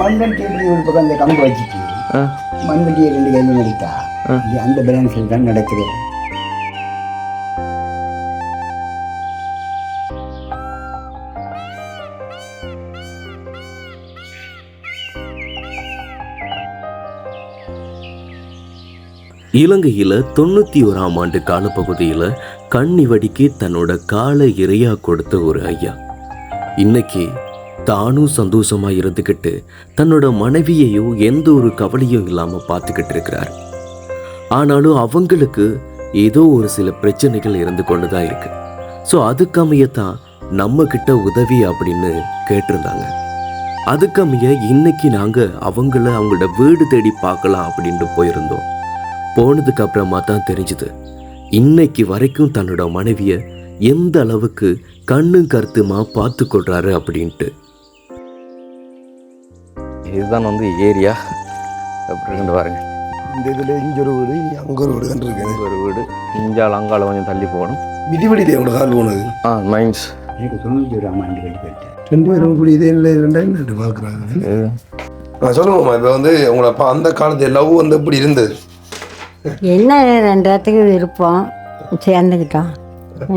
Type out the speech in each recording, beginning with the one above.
மண்வெட்டி எப்படி ஒரு பக்கம் அந்த கம்பு வச்சுட்டு மண்வெட்டியை 2 கையிலும் அடித்தா அந்த பேலன்ஸில் தான் நடக்குது. இலங்கையில் 91ஆம் ஆண்டு காலப்பகுதியில் கண்ணிவடிக்கு தன்னோட காலை இறையா கொடுத்த ஒரு ஐயா இன்னைக்கு தானும் சந்தோஷமா இருந்துக்கிட்டு தன்னோட மனைவியையும் எந்த ஒரு கவலையும் இல்லாம பார்த்துக்கிட்டு இருக்கிறார். ஆனாலும் அவங்களுக்கு ஏதோ ஒரு சில பிரச்சனைகள் இருந்து கொண்டுதான் இருக்கு. ஸோ அதுக்கமையத்தான் நம்ம கிட்ட உதவி அப்படின்னு கேட்டிருந்தாங்க. அதுக்கமைய இன்னைக்கு நாங்க அவங்களோட வீடு தேடி பார்க்கலாம் அப்படின்ட்டு போயிருந்தோம். போனதுக்கு அப்புறமா தான் தெரிஞ்சுது இன்னைக்கு வரைக்கும் தன்னோட மனைவிய எந்த அளவுக்கு கண்ணும் கருத்துமா பார்த்து கொள்றாரு அப்படின்ட்டு. இதுதான் ஏரியா எப்படி இருக்கு பாருங்க. இந்த இதில் இங்கே ஒரு வீடு அங்கே ஒரு வீடு தான் இருக்கு. ஒரு வீடு இஞ்சால் அங்கால கொஞ்சம் தள்ளி போகணும். விடிவெடி தேவோட கால் போனது. மைன்ஸ் எனக்கு 91ஆம் ஆண்டு வெளிப்பட்டேன். 2 பேரும் இப்படி இதே இல்லை 2000 பார்க்குறாங்க. சொல்லுங்கம்மா, இப்போ உங்களை அந்த காலத்து லவ் எப்படி இருந்தது? என்ன 2 இடத்துக்கு விருப்பம் சேர்ந்துக்கிட்டோம்,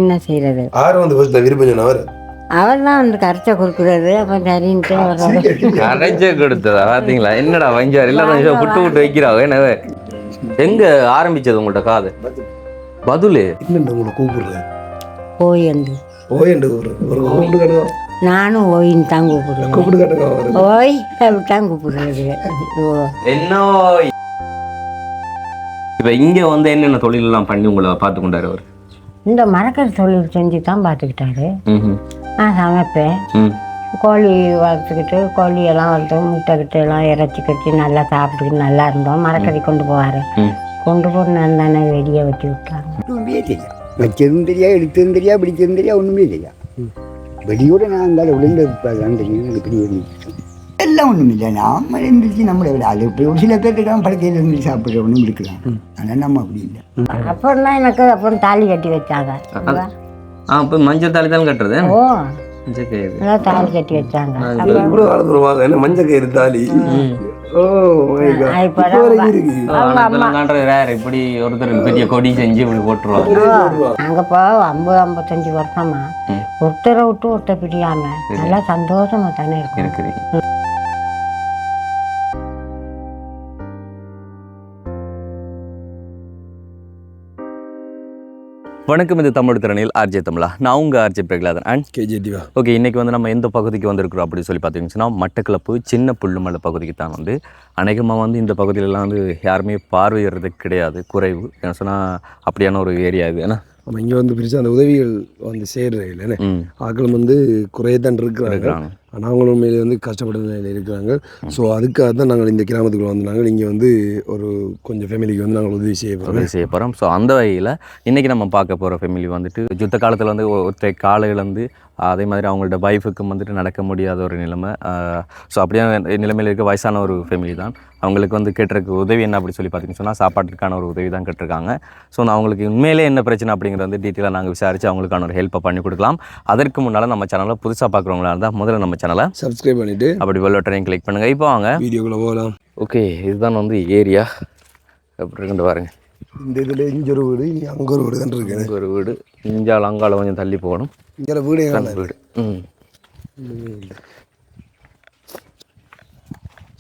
என்ன செய்யறது. யாரும் ஃபர்ஸ்ட்ல விருப்பம் சொன்னவர் அவர் தான் கரைச்ச கொடுக்குறது. அப்போ சரின்ட்டு கரைச்ச கொடுத்ததா பார்த்தீங்களா? என்னடா வஞ்சார் இல்லாத விட்டு விட்டு வைக்கிறாங்க. என்னவே எங்க ஆரம்பிச்சது உங்கள்கிட்ட காது? பதுலே இல்லைண்ட உங்களை கூப்பிடுறேன். ஓய்ண்டு ஓய்ண்டு கூப்பிட்டு கட்டுங்க. நானும் ஓயின்னு தான் கூப்பிடுறேன். கூப்பிட்டு கட்டுங்க. ஓய் தான் கூப்பிடுறது. என்ன இப்போ இங்கே என்னென்ன தொழிலெல்லாம் பண்ணி உங்களை பார்த்து கொண்டாரு அவர்? இந்த மரக்கறி தொழில் செஞ்சு தான் பார்த்துக்கிட்டாரு. நான் சமைப்பேன். கோழி வளர்த்துக்கிட்டு கோழியெல்லாம் வளர்த்து முட்டைக்கிட்டு எல்லாம் இறைச்சி கட்டி நல்லா சாப்பிட்டுக்கிட்டு நல்லா இருந்தோம். மரக்கறி கொண்டு போவார். கொண்டு போனால் தானே வெடியை வெட்டி விட்டாங்க. ஒன்றுமே தெரியா, வச்சதும் தெரியா, எடுத்ததும் தெரியா, பிடிச்சதும் தெரியா, ஒன்றுமே தெரியா. வெடியோட நான் அங்கால விழுந்து எனக்கு பெரிய எல்லாம் ஒன்றும் இல்லை. நாம இருந்துச்சு நம்மளை விட அது இப்போ ஒரு சில பேர்த்துக்காக பழக்கையில் இருந்து சாப்பிட்றவனும் இருக்கலாம். ஆனால் நம்ம அப்படி இல்லை. அப்புறம் தான் எனக்கு அப்புறம் தாலி கட்டி வச்சாங்க. இப்போ மஞ்சள் தாலி தான் கட்டுறது. ஓ தாலி கட்டி வச்சாங்க. மஞ்சள் கயிறு தாலி. இப்படி ஒருத்தர் பெரிய கொடி செஞ்சு இப்படி போட்டுருவாங்க. நாங்க இப்போ 50-55 வருஷமா ஒருத்தரை விட்டு ஒருத்தர் பிரியாம நல்லா சந்தோஷமா தானே இருக்கு. வணக்கம், இது தமிழ் திறனில் ஆர்ஜே தமிழா. நான் உங்கள் RJ Prahaladan and KJ Diva. Okay, இன்றைக்கி நம்ம எந்த பகுதிக்கு வந்திருக்கிறோம் அப்படின்னு சொல்லி பார்த்தீங்கன்னா மட்டக்களப்பு சின்ன புல்லுமலை பகுதிக்கு தான் அநேகமாக இந்த பகுதியிலலாம் யாருமே பார்வையிடுறதுக்கு கிடையாது, குறைவு. என்ன சொன்னால் அப்படியான ஒரு ஏரியா இது. ஏன்னா நம்ம இங்கே பிரித்து அந்த உதவிகள் சேர்றது இல்லைன்னு ஆக்களும் குறையத்தான் இருக்கிறாங்க. ஆனால் அவங்களும் உண்மையிலே கஷ்டப்பட்ட நிலையில் இருக்கிறாங்க. ஸோ அதுக்காக தான் நாங்கள் இந்த கிராமத்துக்குள்ள நாங்கள் இங்கே ஒரு கொஞ்சம் ஃபேமிலிக்கு நாங்கள் உதவி செய்ய போகிறோம். ஸோ அந்த வகையில் இன்றைக்கி நம்ம பார்க்க போகிற ஃபேமிலி யுத்த காலத்தில் ஒருத்தர் காலை இழந்து அதே மாதிரி அவங்களோட ஒய்ஃபுக்கு நடக்க முடியாத ஒரு நிலைமை. ஸோ அப்படியான நிலைமையில் இருக்க வயசான ஒரு ஃபேமிலி தான். அவங்களுக்கு கேட்டிருக்க உதவி என்ன அப்படி சொல்லி பார்த்தீங்கன்னு சொன்னால் சாப்பாட்டுக்கான ஒரு உதவி தான் கேட்டிருக்காங்க. ஸோ நான் அவங்களுக்கு உண்மையிலே என்ன பிரச்சனை அப்படிங்கிறது டீட்டெயிலாக நாங்கள் விசாரித்து அவங்களுக்கான ஒரு ஹெல்ப்பை பண்ணி கொடுக்கலாம். அதற்கு முன்னால் நம்ம சேனலில் புதுசாக பார்க்குறவங்களா இருந்தால் முதல்ல நம்ம சேனலை சப்ஸ்கிரைப் பண்ணிவிட்டு அப்படி பெல் பட்டனையும் கிளிக் பண்ணுங்கள். இப்போ வாங்க வீடியோக்குள்ளே போகலாம். ஓகே, இதுதான் ஏரியா எப்படி இருக்குன்னு பாருங்கள். இந்த இதில் இங்கே ஒரு வீடு அங்கே ஒரு வீடு தான் இருக்கு. இங்கே ஒரு வீடு இஞ்சால் அங்கால கொஞ்சம் தள்ளி போகணும். இங்கே வீடு வீடு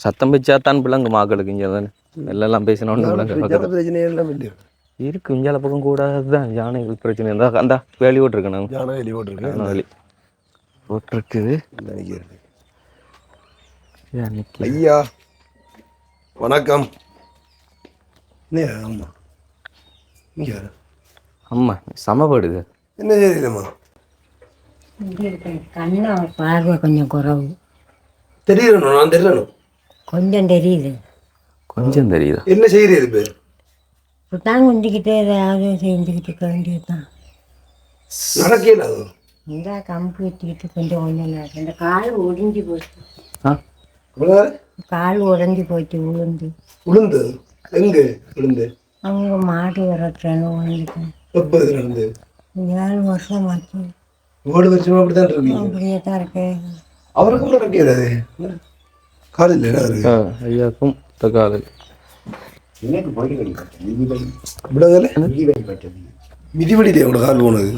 சத்தம் வச்சா தான் பிள்ளைங்க மக்களுக்கு இங்கே தானே எல்லாம் பேசினோன்னு பிரச்சனை எல்லாம் இருக்கு. இஞ்சால பக்கம் கூடாது தான் யானைகள் பிரச்சனை இருந்தால் அந்த வேலி ஓட்டிருக்கு. நாங்கள் யானை வேலி ஓட்டிருக்கு. வேலி ஓட்டிருக்குது. ஐயா வணக்கம். ஆமாம் இங்கே அம்மா சமப்படுது. என்ன செய்யுதும்மா? கண்ணா பார்வை கொஞ்சம் குறவு. தெரியணும், நான் தெரியணும். கொஞ்சம் தெரியுது. கொஞ்சம் தெரியுதா? என்ன செய்யுது பேர்? தான் குந்திக்கிட்டே ஏதாவது செஞ்சுக்கிட்டு இருக்க வேண்டியதுதான். நடக்கல அது. இந்த கம்பு வெட்டிக்கிட்டு கொஞ்சம் நேரம் இந்த கால் ஒடிஞ்சு போச்சு. கால் உடஞ்சி போச்சு விழுந்து. உளுந்து எங்க விழுந்து? அவங்க மாடு விரட்டுறேன்னு விழுந்துட்டேன். எப்போ இது நடந்து? 7 வருஷம் ஆச்சு. 7 வருஷமா அப்படித்தான் இருக்கு. அப்படியே தான் இருக்கு. அவருக்கும் நடக்கிறது கால் இல்லை இருக்கு ஐயாக்கும் காலு எனக்கு பொடி வழிபட்டேன் மிதிவழி விடங்கல மிதி வழிபட்டது. மிதிவடியிலே உங்களோட கால் போனது.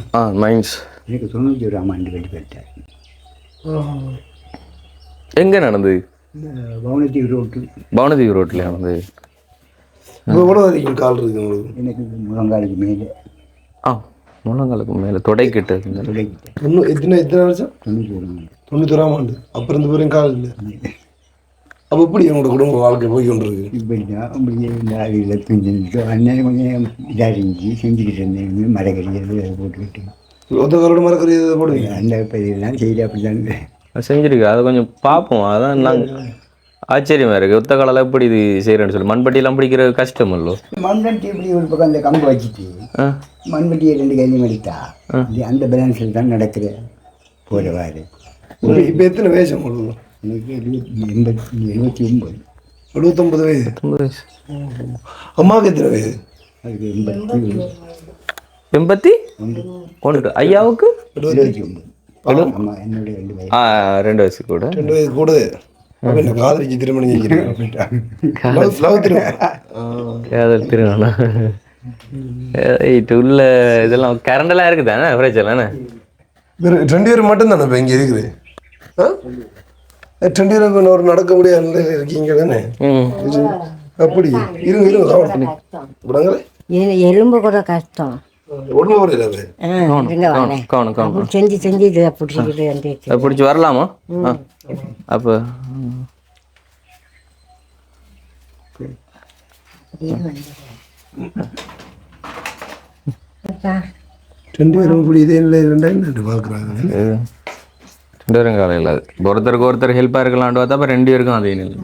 மைன்ஸ் எனக்கு 91ஆம் ஆண்டு வழிபட்டேன். எங்கே நடந்தது? பவனத்தீவு ரோட்டு. பவனதீவு ரோட்டில் நடந்தது. இப்போ எவ்வளோ வரைக்கும் கால் இருக்கு உங்களுக்கு? எனக்கு முழங்காலுக்கு மேலே முழங்காலுக்கு மேலே தொடைக்கிட்டு துடைக்கிட்டேன். எத்தனை வருஷம்? 91ஆம் ஆண்டு. அப்புறம் இந்த பேரும் கால் இல்லை. அப்போ எப்படி என்னோட குடும்ப வாழ்க்கை போய் கொண்டிருக்கு? இப்படி தான் அப்படியே இந்த ஆவியில் துணிஞ்சு அண்ணன் கொஞ்சம் இதாக இருந்துச்சு செஞ்சுக்கிட்டு இருந்தேன். மரக்கறி அதை போட்டுக்கிட்டு ஒத்த காலோட மரக்கறி இதை போடுவீங்க? அந்த இதெல்லாம் செய்து அப்படி தான் செஞ்சிருக்கு. அதை கொஞ்சம் பார்ப்போம். அதான் நாங்கள் ஆச்சரியமாக இருக்குது. ஒத்த காலில் எப்படி இது செய்கிறேன்னு சொல்லி மண்பட்டியெல்லாம் பிடிக்கிறது கஷ்டம் இல்லோ? மண்பட்டி இப்படி ஒரு பக்கம் அந்த கம்பு வச்சுட்டு மண்பட்டியை 2 கையிலையும் எடுத்தா அந்த பேலன்ஸில் தான் நடக்கிற போகிறவாரு. இப்போ எத்தனை வயசு உங்களுக்கு? எனக்கு 79. 79 வயசு. 19 வயசு. அம்மாவுக்கு எத்தனை வயசு? அதுக்கு 81. 81. ஐயாவுக்கு 79. ஆமாம், என்னோட 2 வயசு. 2 வயசு கூட. 2 வயசு கூடவே. அப்போ என்ன காதலிச்சு திருமணம் செஞ்சிருக்கேன். காதல் திருமணம் உள்ள இதெல்லாம் கரண்டெல்லாம் இருக்குதானே பிரச்சனை? 2 பேர் மட்டும் தானே இப்போ இங்கே இருக்குது? 2 பேரும் ஒரு நடக்க முடியாத நிலையில் இருக்கீங்க தானே? அப்படி இருங்க விடங்களே. எலும்பு கூட கஷ்டம். உடம்பு புரியல செஞ்சு செஞ்சு இதை பிடிச்சிக்கிட்டு வந்துச்சு. பிடிச்சி வரலாமா? அப்போ ரெண்டு பேரும் இப்படி இதே இல்லை 2 பார்க்குறாங்க. 2 பேரும் காலையில் ஒருத்தருக்கு ஒருத்தர் ஹெல்ப்பாக இருக்கலாம்னு பார்த்தா அப்போ 2 பேருக்கும் அதே நிலை.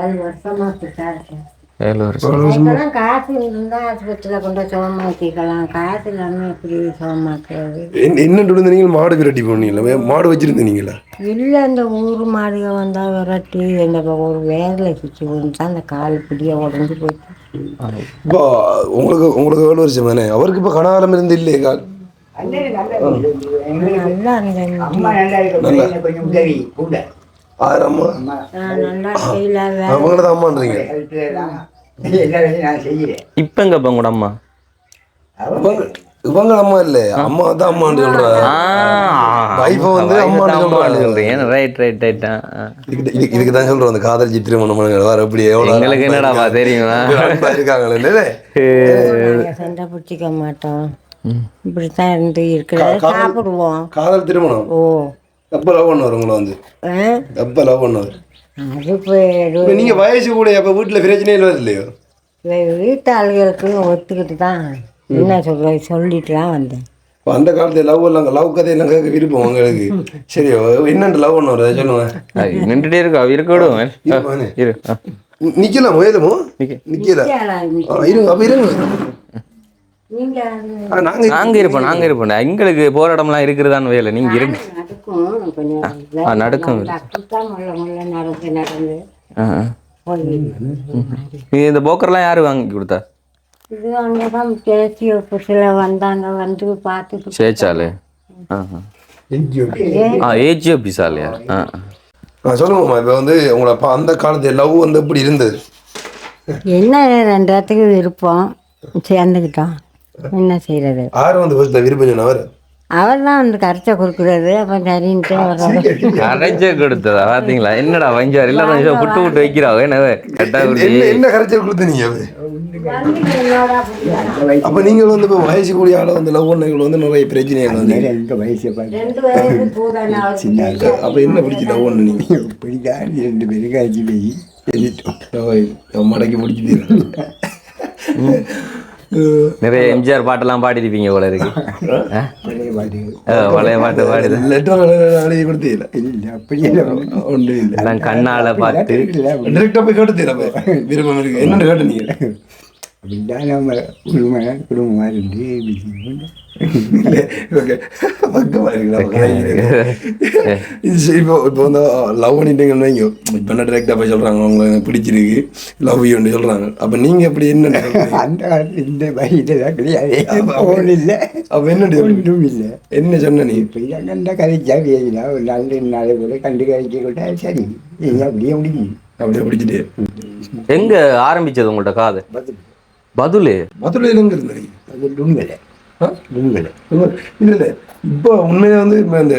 7 வருஷமா இருக்கேன். 7 வருஷம். காசு இருந்தால் ஆஸ்பத்திரியில் கொண்டு சோமாக்கிக்கலாம். காசு இல்லாமல் எப்படி சோமாக்குறது? என்ன நீங்கள் மாடு விரட்டி போனீங்களா? மாடு வச்சுருந்தீங்களா? இல்லை, இந்த ஊர் மாடுக வந்தால் விரட்டி இந்த ஒரு வேரில் சுற்றி விழுந்துச்சா அந்த கால் பிடிய உடஞ்சி போயிட்டு. இப்போ உங்களுக்கு எவ்வளோ வருஷம் தானே? அவருக்கு இப்போ கனகாலம் இருந்து இல்லையே கால்? நல்லா இருந்தேன். கொஞ்சம் உதவி கூட நல்லா செய்யல. அவங்கள தான் அம்மான்றீங்க. எல்லா வேலையும் நான் செய்கிறேன். இப்போ எங்கப்பா உங்களோட அம்மா? இவங்க அம்மா இல்லை, அம்மா தான் அம்மான்னு சொல்றாங்க. வைஃபை வந்து அம்மான்னு சொல்றேன். ரைட். இதுக்கு தான் சொல்றோம் அந்த காதல் திருமணம் வர எப்படி எங்களுக்கு என்னடாப்பா தெரியுமா இருக்காங்களே. சண்டை பிடிச்சிக்க மாட்டோம். இப்படித்தான் இருந்து இருக்கிறத சாப்பிடுவோம். காதல் திருமணம். ஓ, எப்போ லவ் பண்ணுவார் உங்களை வந்து? எப்போ லவ் பண்ணுவார்? அது இப்போ நீங்க வயசு கூட அப்போ வீட்டில் பிரச்சனை இல்லை இல்லையோ? வீட்டு ஆளுகளுக்கு ஒத்துக்கிட்டு தான் என்ன சொல்லிட்டு தான் வந்தேன். அந்த காலத்துல லவ் கதையெல்லாம் கேட்க விருப்பம் உங்களுக்கு. சரி, என்னென்ன லவ் பண்ணுவார் அதை சொல்லுவேன். நின்றுட்டே இருக்கா இருக்கடும் இரு. நிக்கலாம் ஏதமோ நிக்கல. இருங்க அப்ப இருங்க. நாங்க இருப்போம். எங்களுக்கு போற இடம்லாம் இருக்கிறதான்னு வேலை. நீங்க இருங்க. நடக்கும். இந்த போக்கர்லாம் யாரு வாங்கி கொடுத்தா? இது அங்கதான் பேசி சில வந்தாங்க, வந்து பார்த்துட்டு சேச்சாலே ஏஜி ஆஃபீஸாலையா? சொல்லுங்கம்மா. இப்போ வந்து உங்களை அந்த காலத்து லவ் வந்து எப்படி இருந்தது? என்ன 2 இடத்துக்கு விருப்பம் சேர்ந்துக்கிட்டோம். என்ன செய்யறது? யார் வந்து விருப்பம் சொன்னவர்? அவர் தான் வந்து கரைச்ச கொடுக்குறது. அப்போ சரின்ட்டு கரைச்ச கொடுத்ததா? பாத்தீங்களா என்னடா வஞ்சார் இல்லாத புட்டு விட்டு வைக்கிறாங்க. என்ன கரைச்சல் கொடுத்தீங்க? அப்ப நீங்க வந்து இப்போ வயசு கூடிய ஆள வந்து லவ் பண்ணவங்க வந்து நிறைய பிரச்சனைகள் வந்து அப்ப என்ன பிடிச்சி லவ் பண்ண நீங்க? பிடிக்காது 2 பேரும் காய்ச்சி போய் மடக்கி முடிச்சுட்டு நிறைய எம்ஜிஆர் பாட்டெல்லாம் பாடிருப்பீங்க போல இருக்கு. பழைய பாட்டு பாடுது. கொடுத்தீங்களா? அப்படியே ஒன்றும் இல்லை. கண்ணால பார்த்து டிரெக்டா போய் கேட்டுத்தீங்க. விருப்பம் இருக்கு என்னன்னு கேட்டு நீங்க அப்படிதான் நம்ம குடும்பமாக இருந்து ஓகே பக்கமாக இப்போ இப்போ வந்து லவ் பண்ணிட்டீங்கன்னு வைங்க, இப்போ என்ன டிரெக்டாக போய் சொல்கிறாங்க அவங்கள எனக்கு பிடிச்சிருக்கு லவ் யூன்னு சொல்கிறாங்க. அப்போ நீங்கள் எப்படி என்ன அந்த காலத்தில் இந்த வயதெல்லாம் கிடையாது. ஃபோன் இல்லை, அப்போ என்ன ஒன்றும் இல்லை. என்ன சொன்ன நீ? இப்போ இதான் கண்டா கதைச்சா கேட்கல, ஒரு நாள் 2 நாள் கூட கண்டு கதைக்க கூட சரி இது அப்படியே முடியும். அப்படியே பிடிச்சிட்டே எங்க ஆரம்பிச்சது உங்கள்ட்ட காது? பதுலே மதுரையில் எங்கே இருந்தீங்க? அது டுங்கலை டுங்கலை. இல்லை இல்லை, இப்போ உண்மையாக வந்து இப்போ இந்த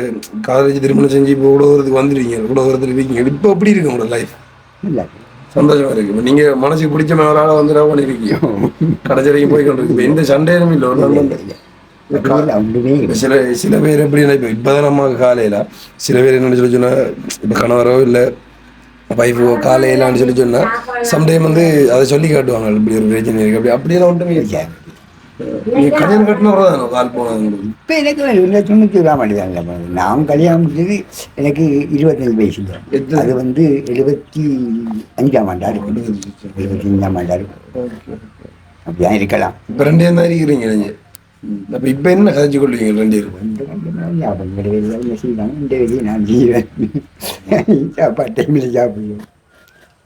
காலேஜ் திருமணம் செஞ்சு இப்போ உலகத்துக்கு வந்துடுவீங்க, உலகத்தில் இருக்கீங்க. இப்போ எப்படி இருக்கு உங்களோட லைஃப்? இல்லை சந்தோஷமா இருக்கு. இப்போ நீங்கள் மனசுக்கு பிடிச்ச மேலாக வந்து லவ் பண்ணியிருக்கீங்க, கடைசி வரைக்கும் போய் கொண்டு இப்போ எந்த சண்டையும் இல்லை. ஒரு நல்ல ஒன்றுமே இல்லை. சில பேர் எப்படி இப்போதான் நம்ம காலையில் சில பேர் என்னென்னு சொல்லி சொன்னால், இப்போ கணவரோ இல்லை வைஃபோ காலையிலான்னு சொல்லி சொன்னால் சம்டைம் வந்து அதை சொல்லி காட்டுவாங்க, இப்படி ஒரு பிரச்சனை இருக்குது அப்படி. அப்படியெல்லாம் ஒன்றுமே இல்லை. நீங்கள் கல்யாணம் கட்டினவரை தானே கால் போனாங்க. இப்போ எனக்கு 91 ஆண்டு. நான் கல்யாணம் முடிச்சது எனக்கு 25 வயசுல. அது வந்து 75ஆம் ஆண்டா இருக்கும், 75ஆம் ஆண்டா இருக்கும். அப்படிதான் இருக்கலாம். இப்போ 2 தான் இருக்கிறீங்க நீங்கள். அப்போ இப்போ என்ன கதைச்சு கொள்வீங்க 2 ஞாபகம் கிடையாது. அவங்க செய்வாங்க, இந்த வெளியே நான் செய்வேன். சாப்பாடு டைமில் சாப்பிடுவேன்.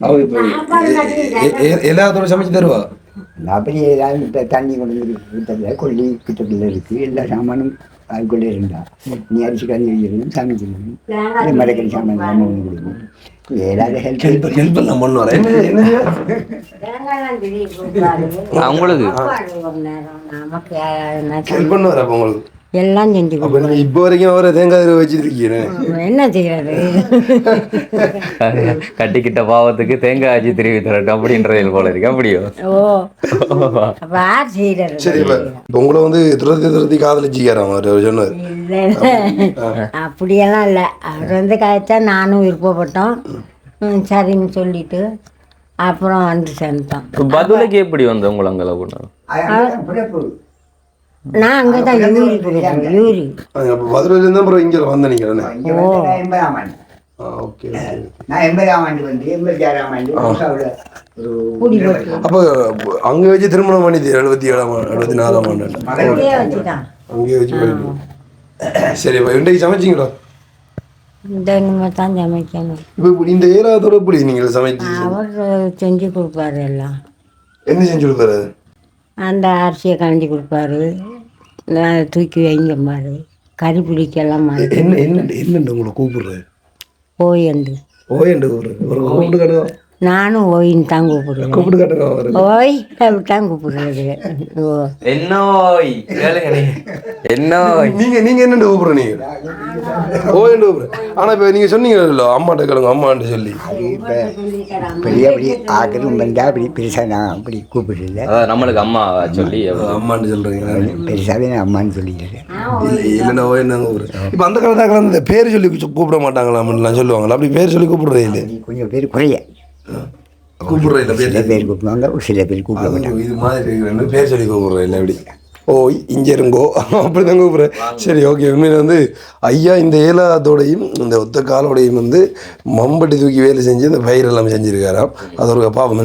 அவங்க இப்போ எல்லாத்தோட சமைச்சு தருவா? அப்படி ஏதாவது இப்போ தண்ணி கொண்டு ஊற்றல, கொல்லி கிட்டத்தில் இருக்குது, எல்லா சாமானும் அதுக்குள்ளே இருந்தா. நீ அரிசி கறி வைக்கணும், சமைக்கணும், மரக்கறி சாமான் எல்லாம் ஒன்று கொடுக்கணும். ஏதாவது ஹெல்ப் எல்லாம் பண்ணுவார். உங்களுக்கு ஹெல்ப் பண்ணுவார் அப்போ உங்களுக்கு? எல்லாம் செஞ்சு அப்போ நீங்கள் இப்போ வரைக்கும் அவரை தேங்காய் வச்சுருக்கீங்க. என்ன செய்யறது? கட்டிக்கிட்ட பாவத்துக்கு தேங்காய் ஆச்சி திருவி தரட்டும் அப்படின்றது போல இருக்கு. அப்படியோ? ஓ, அப்ப யார் செய்யறது? சரி, இப்போ உங்களை வந்து துரத்தி காதலிச்சிக்கிறான் அவர் சொன்னார். இல்லை அப்படியெல்லாம் இல்லை. அவர் வந்து காய்ச்சா நானும் விருப்பப்பட்டோம், சரின்னு சொல்லிட்டு அப்புறம் வந்து சேர்ந்துட்டோம். பதுலைக்கு எப்படி வந்து உங்களை அங்கே லவ் பண்ணாங்க? நான் அங்கே தான் யூரி போடுறேன், யூரி. அப்போ மதுரையிலேருந்து அப்புறம் இங்கே வந்த நீங்கள் தானே? 80ஆம் ஆண்டு. ஓகே. நான் 80ஆம் ஆண்டு வந்து 86ஆம் ஆண்டு குடி போட்டு அப்போ அங்கே வச்சு திருமணம் பண்ணிது 74ஆம் ஆண்டு அங்கேயே வச்சுட்டான். அங்கேயே வச்சு பண்ணிட்டு. சரி, இப்போ இன்றைக்கு சமைச்சிங்களா? இந்த இனிமேல் தான் சமைக்கணும். இப்போ இந்த ஏராதோட எப்படி நீங்கள் சமைச்சு அவர் செஞ்சு கொடுப்பாரு எல்லாம். என்ன செஞ்சு கொடுப்பாரு? அந்த அரிசியை களைஞ்சி கொடுப்பாரு, தூக்கி வைங்கம்பாரு, கறி பிடிக்கெல்லாம் மாதிரி என்ன என்னண்டு உங்களை கூப்பிடுறது? ஓயண்டு ஓயண்டு கூப்பிடுறது. ஒரு கூப்பிட்டு காட்டுங்க. நானும் ஓயின்னு தான் கூப்பிடுவேன். கூப்பிட்டு காட்டுங்க. ஓய் தான் கூப்பிடுறது. ஓ, என்னோய் என்னோய் நீங்க என்னண்டு கூப்பிடுற? நீங்க ஓயண்டு கூப்பிடுற. ஆனா இப்போ நீங்க சொன்னீங்கல்ல அம்மாட்ட கேளுங்க அம்மான்னு சொல்லி. அது இப்போ பெரிய அப்படி ஆக்கிரும் வந்தால் அப்படி பெருசாக நான் அப்படி கூப்பிடுறதில்ல. நம்மளுக்கு அம்மா சொல்லி அம்மான்னு சொல்றீங்க. பெருசாகவே நான் அம்மான்னு சொல்லிடுறேன். இல்லைன்னா ஓயன்னு கூப்பிடுறேன். இப்போ அந்த காலத்தாக்கள் அந்த பேர் சொல்லி கூப்பிட மாட்டாங்களாம்லாம் சொல்லுவாங்களா? அப்படி பேர் சொல்லி கூப்பிடுறே இல்லை. கொஞ்சம் பேர் குறைய கூப்பிடுற இல்லை. சில பேர் கூப்பிடுவாங்க, ஒரு சில பேர் கூப்பிட மாட்டாங்க. இது மாதிரி இருக்கிற பேர் சொல்லி கூப்பிடுறேன் இல்லை. எப்படி ஓய் இங்கே இருங்கோ அப்படிதான் கூப்பிடுறேன். சரி, ஓகே. உண்மையில வந்து ஐயா இந்த ஏலாத்தோடையும் இந்த ஒத்த காலோடையும் வந்து மம்பட்டி தூக்கி வேலை செஞ்சு இந்த பயிர் எல்லாம் செஞ்சிருக்காராம். அது ஒரு பாப்பம்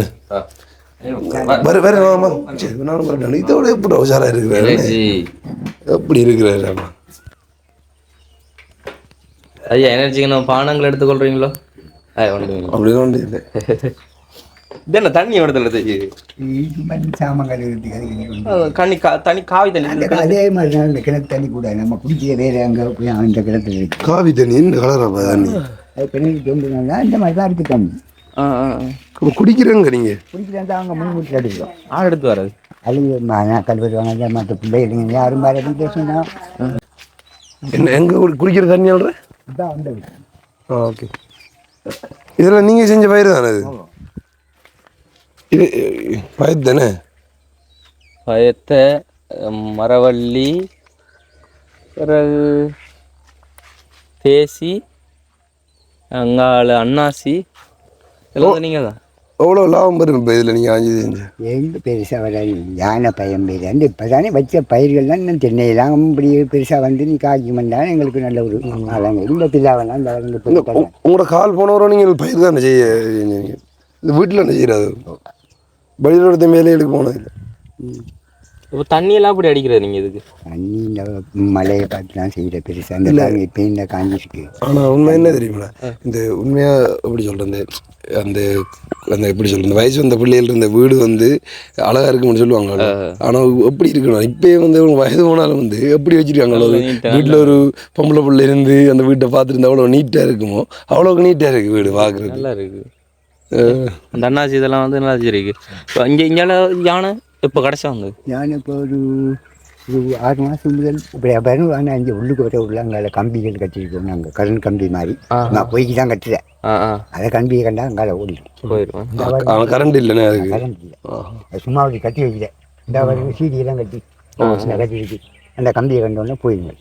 வேற ஆமா. சரி, நானும் வரேன். இதோட எப்படி உஷாரா இருக்கிறாரு, எப்படி இருக்கிறாரு? ஆமா ஐயா, எனர்ஜிக்கு நம்ம பானங்கள் எடுத்துக்கொள்றீங்களோ? அப்படிதான் ஒன்று இல்லை. என்ன தண்ணி இடத்துல சாமான் கழுவுறதுக்கு தண்ணி காவி தண்ணி அதே மாதிரி தான் இந்த கிணத்து தண்ணி கூட நம்ம குடிக்கிற வேறு அங்கே போய் அந்த கிணத்துல இருக்கு. காவி தண்ணி இந்த கலரா தண்ணி அது கிணறு தோண்டுனா இந்த மாதிரி தான் இருக்குது தண்ணி. இப்போ குடிக்கிறேங்க நீங்கள்? குடிக்கிறதா அவங்க முன்கூட்டில் எடுக்கிறோம். ஆள் எடுத்து வராது. அது கழுவுவாங்க மற்ற பிள்ளைங்க யாரும் வேறு எதுவும் பேசுனா என்ன எங்கே குடிக்கிற தண்ணி ஆள்ற இதுதான் வந்தது. ஓகே. இதெல்லாம் நீங்கள் செஞ்ச பயிர் தானே? இது பயிர் தானே? பயத்தை மரவள்ளி பிறகு தேசி அங்காள அன்னாசி எல்லாம் நீங்கள் தான். எவ்வளோ லாபம் வரும் இப்போ இதில் நீங்கள் ஆஞ்சி செஞ்சு? எங்கே பெருசாக வராது. யானை பயம் பேர் வந்து இப்போ தானே வச்ச பயிர்கள் தான் இன்னும் தென்னையெல்லாம் இப்படி பெருசாக வந்து நீ காய்ச்சி வந்தாலும் எங்களுக்கு நல்ல ஒரு ஆளாங்க. இந்த பிள்ளாவெல்லாம் இந்த உங்களோட கால் போனவரோ நீங்கள் பயிர் தானே செய்ய? இந்த வீட்டில் என்ன செய்யறாது? வெளியில மேலே எடுக்க போனதில்லை. இப்போ தண்ணியெல்லாம் அப்படி அடிக்கிறது நீங்கள் இதுக்கு? தண்ணி இந்த மழையை பார்த்து தான் செய்கிற பெருசாக அந்த காலம் இப்போ இந்த காஞ்சிருக்கு. ஆனால் உண்மை என்ன தெரியுமா, இந்த உண்மையாக எப்படி சொல்கிறது, அந்த அந்த எப்படி சொல்கிறது, இந்த வயசு வந்த பிள்ளைகள் இருந்த வீடு வந்து அழகாக இருக்குன்னு சொல்லுவாங்க. ஆனால் எப்படி இருக்கணும், இப்போயே வந்து வயது போனாலும் வந்து எப்படி வச்சுருக்காங்களோ, வீட்டில் ஒரு பொம்பளை பிள்ளை இருந்து அந்த வீட்டை பார்த்துருந்தா அவ்வளோ நீட்டாக இருக்குமோ அவ்வளோக்கு நீட்டாக இருக்குது வீடு பார்க்குறது. நல்லா இருக்குது. அந்த அண்ணாச்சி இதெல்லாம் வந்து நல்லா வச்சுருக்கு. இப்போ இங்கே யானை இப்போ கடைசா வந்தது? யானை இப்போ ஒரு 6 மாதம் முதல் இப்படி வரும். ஆனால் இங்கே உள்ளுக்கு வர உள்ள அங்கே கம்பிகள் கட்டிருக்கோம். நாங்கள் கரண்ட் கம்பி மாதிரி நான் போய்க்கு தான் கட்டுறேன். அதை கம்பியை கண்டா அங்கால ஓடிடும் போயிடுவேன். கரண்ட் இல்லைண்ணே, அதுக்கு கரண்ட் இல்லை. சும்மா அப்படி கட்டி வைக்கிறேன். இந்த வரைக்கும் சீடியெல்லாம் கட்டி கட்டி இருக்கு. அந்த கம்பியை கண்டோன்னே போயிடுங்க.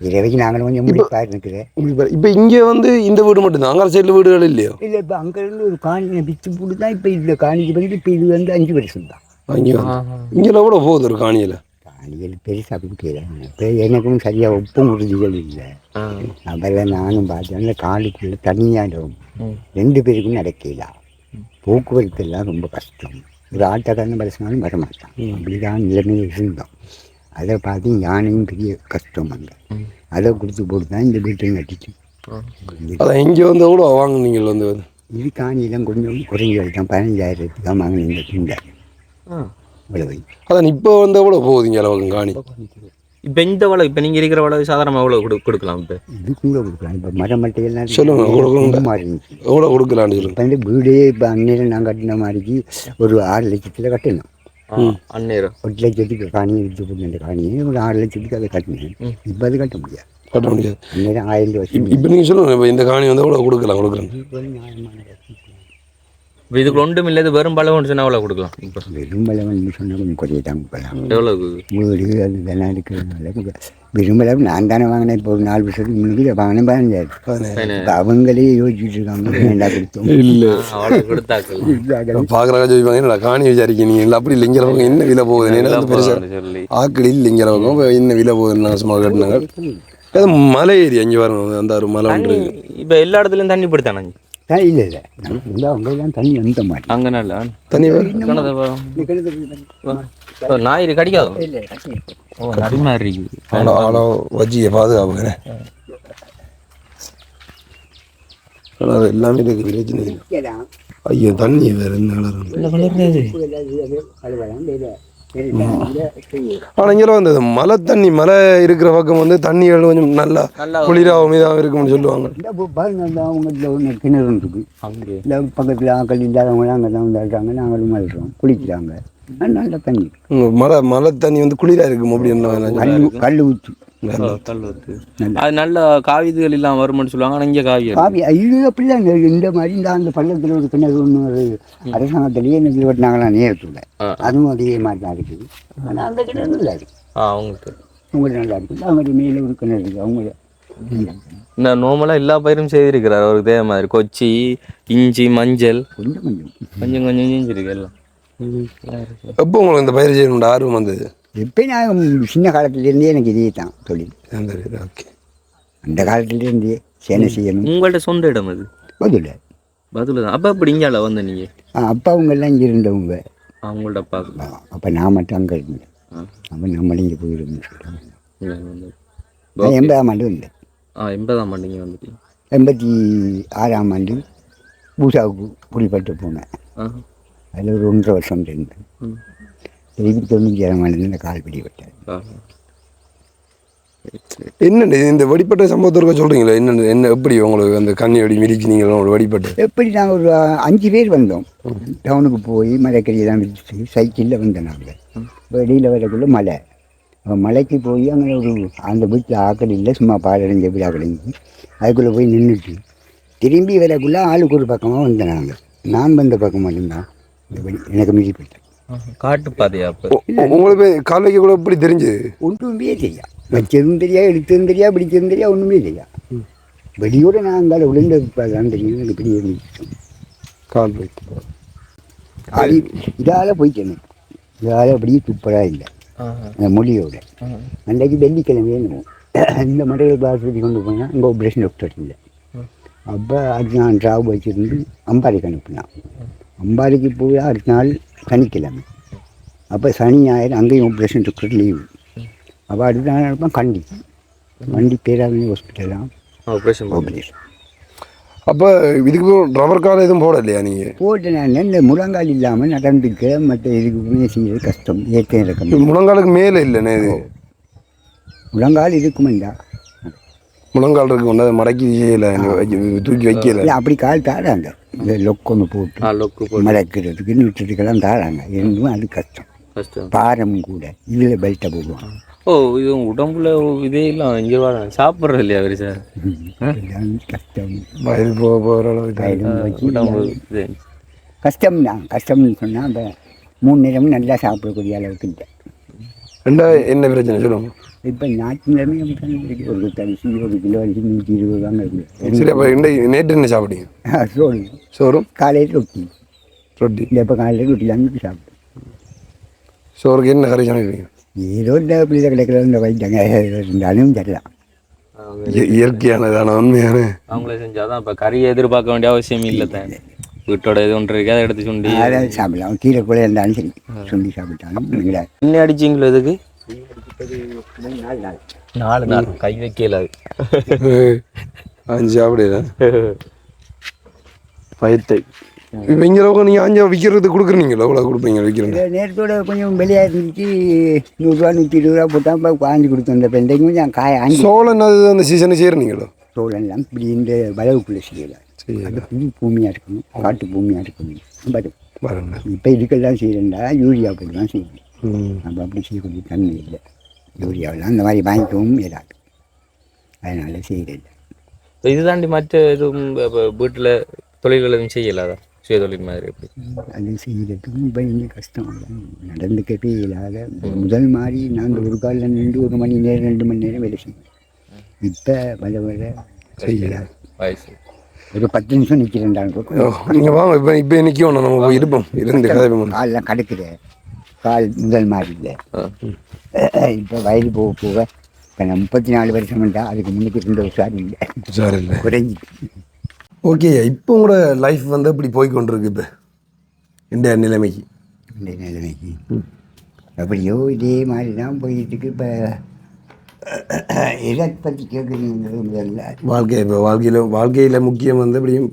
இதை வச்சு நாங்கள் கொஞ்சம் முடிப்பாக இருக்கிறேன். இப்போ இங்கே வந்து இந்த வீடு மட்டும்தான், அங்கே சைடில் வீடுகள் இல்லையோ? இல்லை, இப்போ அங்கேருந்து ஒரு காணியை பிச்சு போட்டு தான் இப்போ இதில் காணிக்கு பண்ணிட்டு இப்போ இது வந்து 5 வருஷம் தான். இங்கெல்லாம் கூட போகுது ஒரு காணியில். காணிகள் பெருசாக கொடுக்கிறேன். இப்போ எனக்கும் சரியாக ஒப்பும் உறுதிகள் இல்லை. அப்புறம் நானும் பார்த்தேன், அந்த காலுக்குள்ளே தனியாக 2 பேருக்கும் நடக்கலாம். போக்குவரத்து எல்லாம் ரொம்ப கஷ்டம். ஒரு ஆட்டோக்காரன் பரிசுனாலும் வரமாட்டான். அப்படிதான் நிலைமையில் இருந்தோம். அதை பார்த்து யானையும் பெரிய கஷ்டம் அங்கே. அதை கொடுத்து போட்டு தான் இந்த வீட்டையும் கட்டிச்சு. அதான் இங்கே வந்து எவ்வளோ வாங்கினீங்க வந்து? இது காணியெல்லாம் கொஞ்சம் குறைஞ்சி தான் 15,000 தான் வாங்கினீங்க. இந்த இவ்வளவு. அதான் இப்போ வந்து எவ்வளோ போகுதுங்க அளவுக்கு காணி? இப்போ இந்த வளவு, இப்போ நீங்கள் இருக்கிற வளவு சாதாரணமாக எவ்வளோ கொடுக்கலாம்? இப்போ இது கூட கொடுக்கலாம். இப்போ மரம் மட்டையெல்லாம் சொல்லுங்க, இருந்துச்சு. எவ்வளோ கொடுக்கலான்னு சொல்லுங்க. இப்போ வந்து வீடே இப்போ அந்நேரம் நான் கட்டின மாதிரிக்கு ஒரு 6 லட்சத்தில் கட்டணும். அந்நேரம் 1 லட்சத்துக்கு காணியை எடுத்து போட்டு அந்த காணியை ஒரு 6 லட்சத்துக்கு அதை கட்டினேன். இப்போ அது கட்ட முடியாது. கட்ட முடியாது. அந்நேரம் 1000 வருஷம். இப்போ நீங்கள் சொல்லுங்கள், இப்போ இந்த காணி வந்து எவ்வளோ கொடுக்குறேன்? இப்போ இதுக்கு ஒன்றும் இல்லை, இது வெறும் பழம்னு சொன்னால் எவ்வளோ கொடுக்கலாம்? இப்போ விரும்பலவன் சொன்னால் கொஞ்சம் குறைய தான் கொடுக்கலாம். எவ்வளோ வீடு அது இதெல்லாம் இருக்கிறதுனால விரும்பலவன் நான் தானே வாங்கினேன். இப்போ ஒரு 4 வருஷத்துக்கு முன்னாடி வாங்கினேன் 15,000. இப்போ அவங்களே யோசிச்சுட்டு இருக்காங்க ஏண்டா கொடுத்தோம். இல்லை அவ்வளோ கொடுத்தாக்கள் பார்க்குறாங்க சொல்லிப்பாங்க, என்னடா காணி விசாரிக்கிறீங்க இல்லை அப்படி இல்லைங்கிறவங்க என்ன விலை போகுதுன்னு பெருசாக சொல்லி ஆக்கள் இல்லைங்கிறவங்க என்ன விலை போகுதுன்னு சும்மா கட்டினாங்க. அது மலை ஏறி அங்கே வரணும், அந்த ஒரு மலை ஒன்று. இப்போ எல்லா இடத்துலையும் தண்ணி பிடித்தானே? இல்லை இல்லை, அவங்கெல்லாம் தண்ணி அந்த மாதிரி அங்கே நல்ல தண்ணி ஞாயிறு கடிக்காது. ஓ நரி மாதிரி இருக்குது. ஆளோ வச்சியை பாதுகாப்புங்க. ஆனால் அது எல்லாமே இதுக்கு விளைச்சு ஐயோ தண்ணி வேறு என்ன ஆனால் இங்கெல்லாம் வந்து மழை தண்ணி மழை இருக்கிற பக்கம் வந்து தண்ணிகள் கொஞ்சம் நல்லா குளிராகவும் இதாகவும் இருக்கும்னு சொல்லுவாங்க. அவங்க ஒன்று கிணறு இருக்கு. இல்லை பக்கத்தில் ஆக்கள் இல்லாதவங்களாம் அங்கே தான் விளையாடுறாங்க. நாங்களும் விளையாடுறோம், குளிக்கிறாங்க. நல்ல தண்ணி. மழை தண்ணி வந்து குளிராக இருக்கும். அப்படி என்ன கல் ஊற்று அது நல்ல காவிதுகள் இல்லாமல் வரும்னு சொல்லுவாங்க. ஆனால் இங்கே காவி இது அப்படிதான் இந்த மாதிரி இந்த அந்த பள்ளத்தில் ஒரு கிணறு ஒன்று அரசாங்கத்திலேயே எனக்கு வெட்டினாங்களாம் நேரத்தில். அதுவும் அதே மாதிரி தான் இருக்குது. ஆனால் அந்த கிணறு நல்லா இருக்கு. அவங்களுக்கு நல்லா இருக்குது. அவங்க மேலே ஒரு கிணறு இருக்குது. அவங்க நான் நார்மலாக எல்லா பயிரும் செய்திருக்கிறார். அவருக்கு தேவை மாதிரி கொச்சி, இஞ்சி, மஞ்சள் கொஞ்சம் கொஞ்சம் கொஞ்சம் செஞ்சிருக்கு எல்லாம். எப்போ உங்களுக்கு இந்த பயிர் செய்யணும்னு ஆர்வம் வந்தது? எப்போ நான் சின்ன காலத்துலேருந்தே எனக்கு இதே தான் தொழில். ஓகே, அந்த காலத்துலேருந்தே சேனை செய்யணும். உங்கள்கிட்ட சொந்த இடம் அது? பதில் தான். அப்போ அப்படி இங்கே வந்து நீங்கள் அப்பா அவங்கெல்லாம் இங்கே இருந்தவங்க. அவங்கள்ட்ட அப்பா அப்போ நான் மட்டும் அங்கே இருந்தேன். அப்போ நம்மளும் இங்கே போயிடும்னு சொல்கிறாங்க. 80ஆம் ஆண்டு வந்தேன். 80ஆம் ஆண்டு இங்கே வந்துட்டீங்க. 86ஆம் ஆண்டு பூசாவுக்கு குடிப்பட்டு போனேன். அதில் ஒரு 1.5 வருஷம் இருந்தேன். 97ஆம் ஆண்டு இந்த கால் பிடிப்பட்டேன். என்னென்ன இந்த வழிபட்ட சம்பவத்திற்கு சொல்கிறீங்களா? என்னென்ன என்ன எப்படி உங்களுக்கு அந்த கண்ணி அடி மிதிச்சினீங்களா ஒரு வழிபட்டு? எப்படி நாங்கள் ஒரு 5 பேர் வந்தோம். டவுனுக்கு போய் மலைக்கறியெல்லாம் விரிச்சு சைக்கிளில் வந்தோம். நாங்கள் வெளியில் வரக்குள்ள மலை. மலைக்கு போய் அங்கே ஒரு அந்த வீட்டில் ஆக்கள் இல்லை, சும்மா பாலடைஞ்ச வீடு ஆக்கடைஞ்சு அதுக்குள்ளே போய் நின்றுட்டு திரும்பி வரக்குள்ளே ஆளுக்கு ஒரு பக்கமாக வந்தேன். நாங்கள் நான் வந்த பக்கம் மட்டும்தான் எனக்கு மிதிப்பட்டேன். காட்டு பாதையா? உங்களுக்கு கால் வைக்க கூட எப்படி தெரிஞ்சது? ஒன்றுமே தெரியா, வச்சதும் தெரியா, எடுத்ததும் தெரியா, பிடிச்சதும் தெரியா, ஒன்றுமே தெரியா. வெளியோட நான் அங்கால விழுந்ததான் தெரியும். எனக்கு பெரிய கால் வைக்க அது இதால் போய்க்கணும். இதால் அப்படியே சூப்பராக இல்லை அந்த மொழியோட. அன்றைக்கு வெள்ளிக்கிழமை இந்த மடையில் ஆஸ்பத்திரி கொண்டு போனால் அங்கே ஆப்ரேஷன் டாக்டர் இல்லை. அப்போ அது நான் ட்ராப் வச்சுருந்து அம்பாரிக்கு அனுப்பினான். அம்பாரிக்கு போய் அடுத்த நாள் சனிக்கிழமை அப்போ சனி ஞாயிறு அங்கேயும் ஆப்ரேஷன் டாக்டர் லீவு. அப்போ அடுத்த நாள் இருப்போம் கண்டி பேராதனை ஹாஸ்பிட்டலாம் ஆப்ரேஷன். அப்போ இதுக்கு ரப்பர் கால் எதுவும் போட இல்லையா நீங்கள்? போட்டு நான் இந்த முழங்கால் இல்லாமல் நடந்துக்க மற்ற இதுக்குமே செய்யறது கஷ்டம். ஏற்ற இறக்கம் முழங்காலுக்கு மேலே இல்லைண்ணே இது? முழங்கால் இருக்குமெண்டா, முழங்கால் இருக்கு ஒன்று மடக்கி செய்யலை, தூக்கி வைக்கல. இல்லை அப்படி கால் தாராங்க, இந்த லொக்கொன்று போட்டு மடக்கிறதுக்கு நீட்டுறதுக்கெல்லாம் தாராங்க. இருந்தும் அது கஷ்டம், பாரம் கூட. இதில் பெல்ட்டை போடுவாங்க. இது உடம்புல இதே இல்லை இங்கே வர சாப்பிட்றது இல்லையா அவரு சார்? கஷ்டம், வயது போக போகிற அளவுக்கு கஷ்டம்தான். கஷ்டம்னு சொன்னால் அந்த 3 நேரமும் நல்லா சாப்பிடக்கூடிய அளவுக்கு இல்லை. என்ன பிரச்சனை சொல்லுங்க? இப்போ நாட்டு நிலைமை அப்படி ஒரு அரிசி 1 கிலோ அரிசி 120 தாங்க இருக்குது. சரி, அப்போ நேற்று என்ன சாப்பிட்டீங்க? சோறும் காலையில் ரொட்டி. இல்லை இப்போ காலையில் ரொட்டி தான் சாப்பிட்டேன். சோறுக்கு என்ன கறி சமைப்பீங்க? ஏதோ இந்த பிள்ளை கிடைக்கிற இந்த வைத்தாங்க இருந்தாலும் தரலாம். இயற்கையானதான உண்மையான அவங்களே செஞ்சாதான். இப்போ கறியை எதிர்பார்க்க வேண்டிய அவசியம் இல்லை தான். வீட்டோட இது ஒன்று இருக்கு, அதை எடுத்து சுண்டி அதை சாப்பிடலாம். கீரை கூட இருந்தாலும் சரி சுண்டி சாப்பிட்டாலும் என்ன அடிச்சிங்களோ இதுக்கு? 4 நாள் கை வைக்கல. 5 சாப்பிடுதா பயத்தை? இப்போ இங்கே நீங்கள் 5 விற்கிறது கொடுக்குறீங்களா? எவ்வளோ கொடுப்பீங்க விற்கிறீங்க? நேரத்தோட கொஞ்சம் வெளியாக இருந்துச்சு, 100 ரூபா 120 ரூபா போட்டால் இப்போ 5 கொடுத்தோம். இந்த பெண்டைக்கும் கொஞ்சம் காய 5. சோளம் அது அந்த சீசனை செய்கிறீங்களோ? சோளம்லாம் இப்படி இந்த வளவுக்குள்ளே செய்யலை. அது புது பூமியாக இருக்கணும், காட்டு பூமியாக இருக்கணும். வரும் இப்போ இதுக்கெல்லாம் செய்யறேன்டா யூரியா போட்டு தான் செய்யணும். நம்ம அப்படி செய்யக்கூடிய தன்மை இல்லை. யூரியாவெல்லாம் அந்த மாதிரி வாங்கிக்கவும் இயலாது, அதனால செய்யறதில்லை. இது தாண்டி மற்ற எதுவும் வீட்டில் தொழில்கள் எதுவும் செய்யலாதா? சுய தொழில் மாதிரி எப்படி அது செய்யறதுக்கும் இப்போ இங்கே கஷ்டம். நடந்துக்கவே இல்லாத முதல் மாதிரி நாங்கள் ஒரு காலில் நின்று 1 மணி நேரம் 2 மணி நேரம் வேலை செய்வோம். இப்போ வர செய்யலாம். வயசு ஒரு 10 நிமிஷம் நிற்கிறேன்டாங்க. நீங்கள் வாங்க, இப்போ நிற்கும், நம்ம இருப்போம். காலெலாம் கடுக்குது, கால் முதல் மாதிரி இல்லை. இப்போ வயது போக போக இப்போ நான் 34 வருஷம் இருந்தால் அதுக்கு முன்னுக்கு 2 வருஷம் இல்லை, குறைஞ்சி. ஓகே, இப்போ உங்களோட லைஃப் வந்து இப்படி போய்கொண்டிருக்கு. இப்போ இந்த நிலைமைக்கு எப்படியோ இதே மாதிரி தான் போயிட்டுருக்கு. இப்போ எதை பற்றி கேட்குறீங்க? முதல்ல வாழ்க்கையில் முக்கியம் வந்து எப்படியும்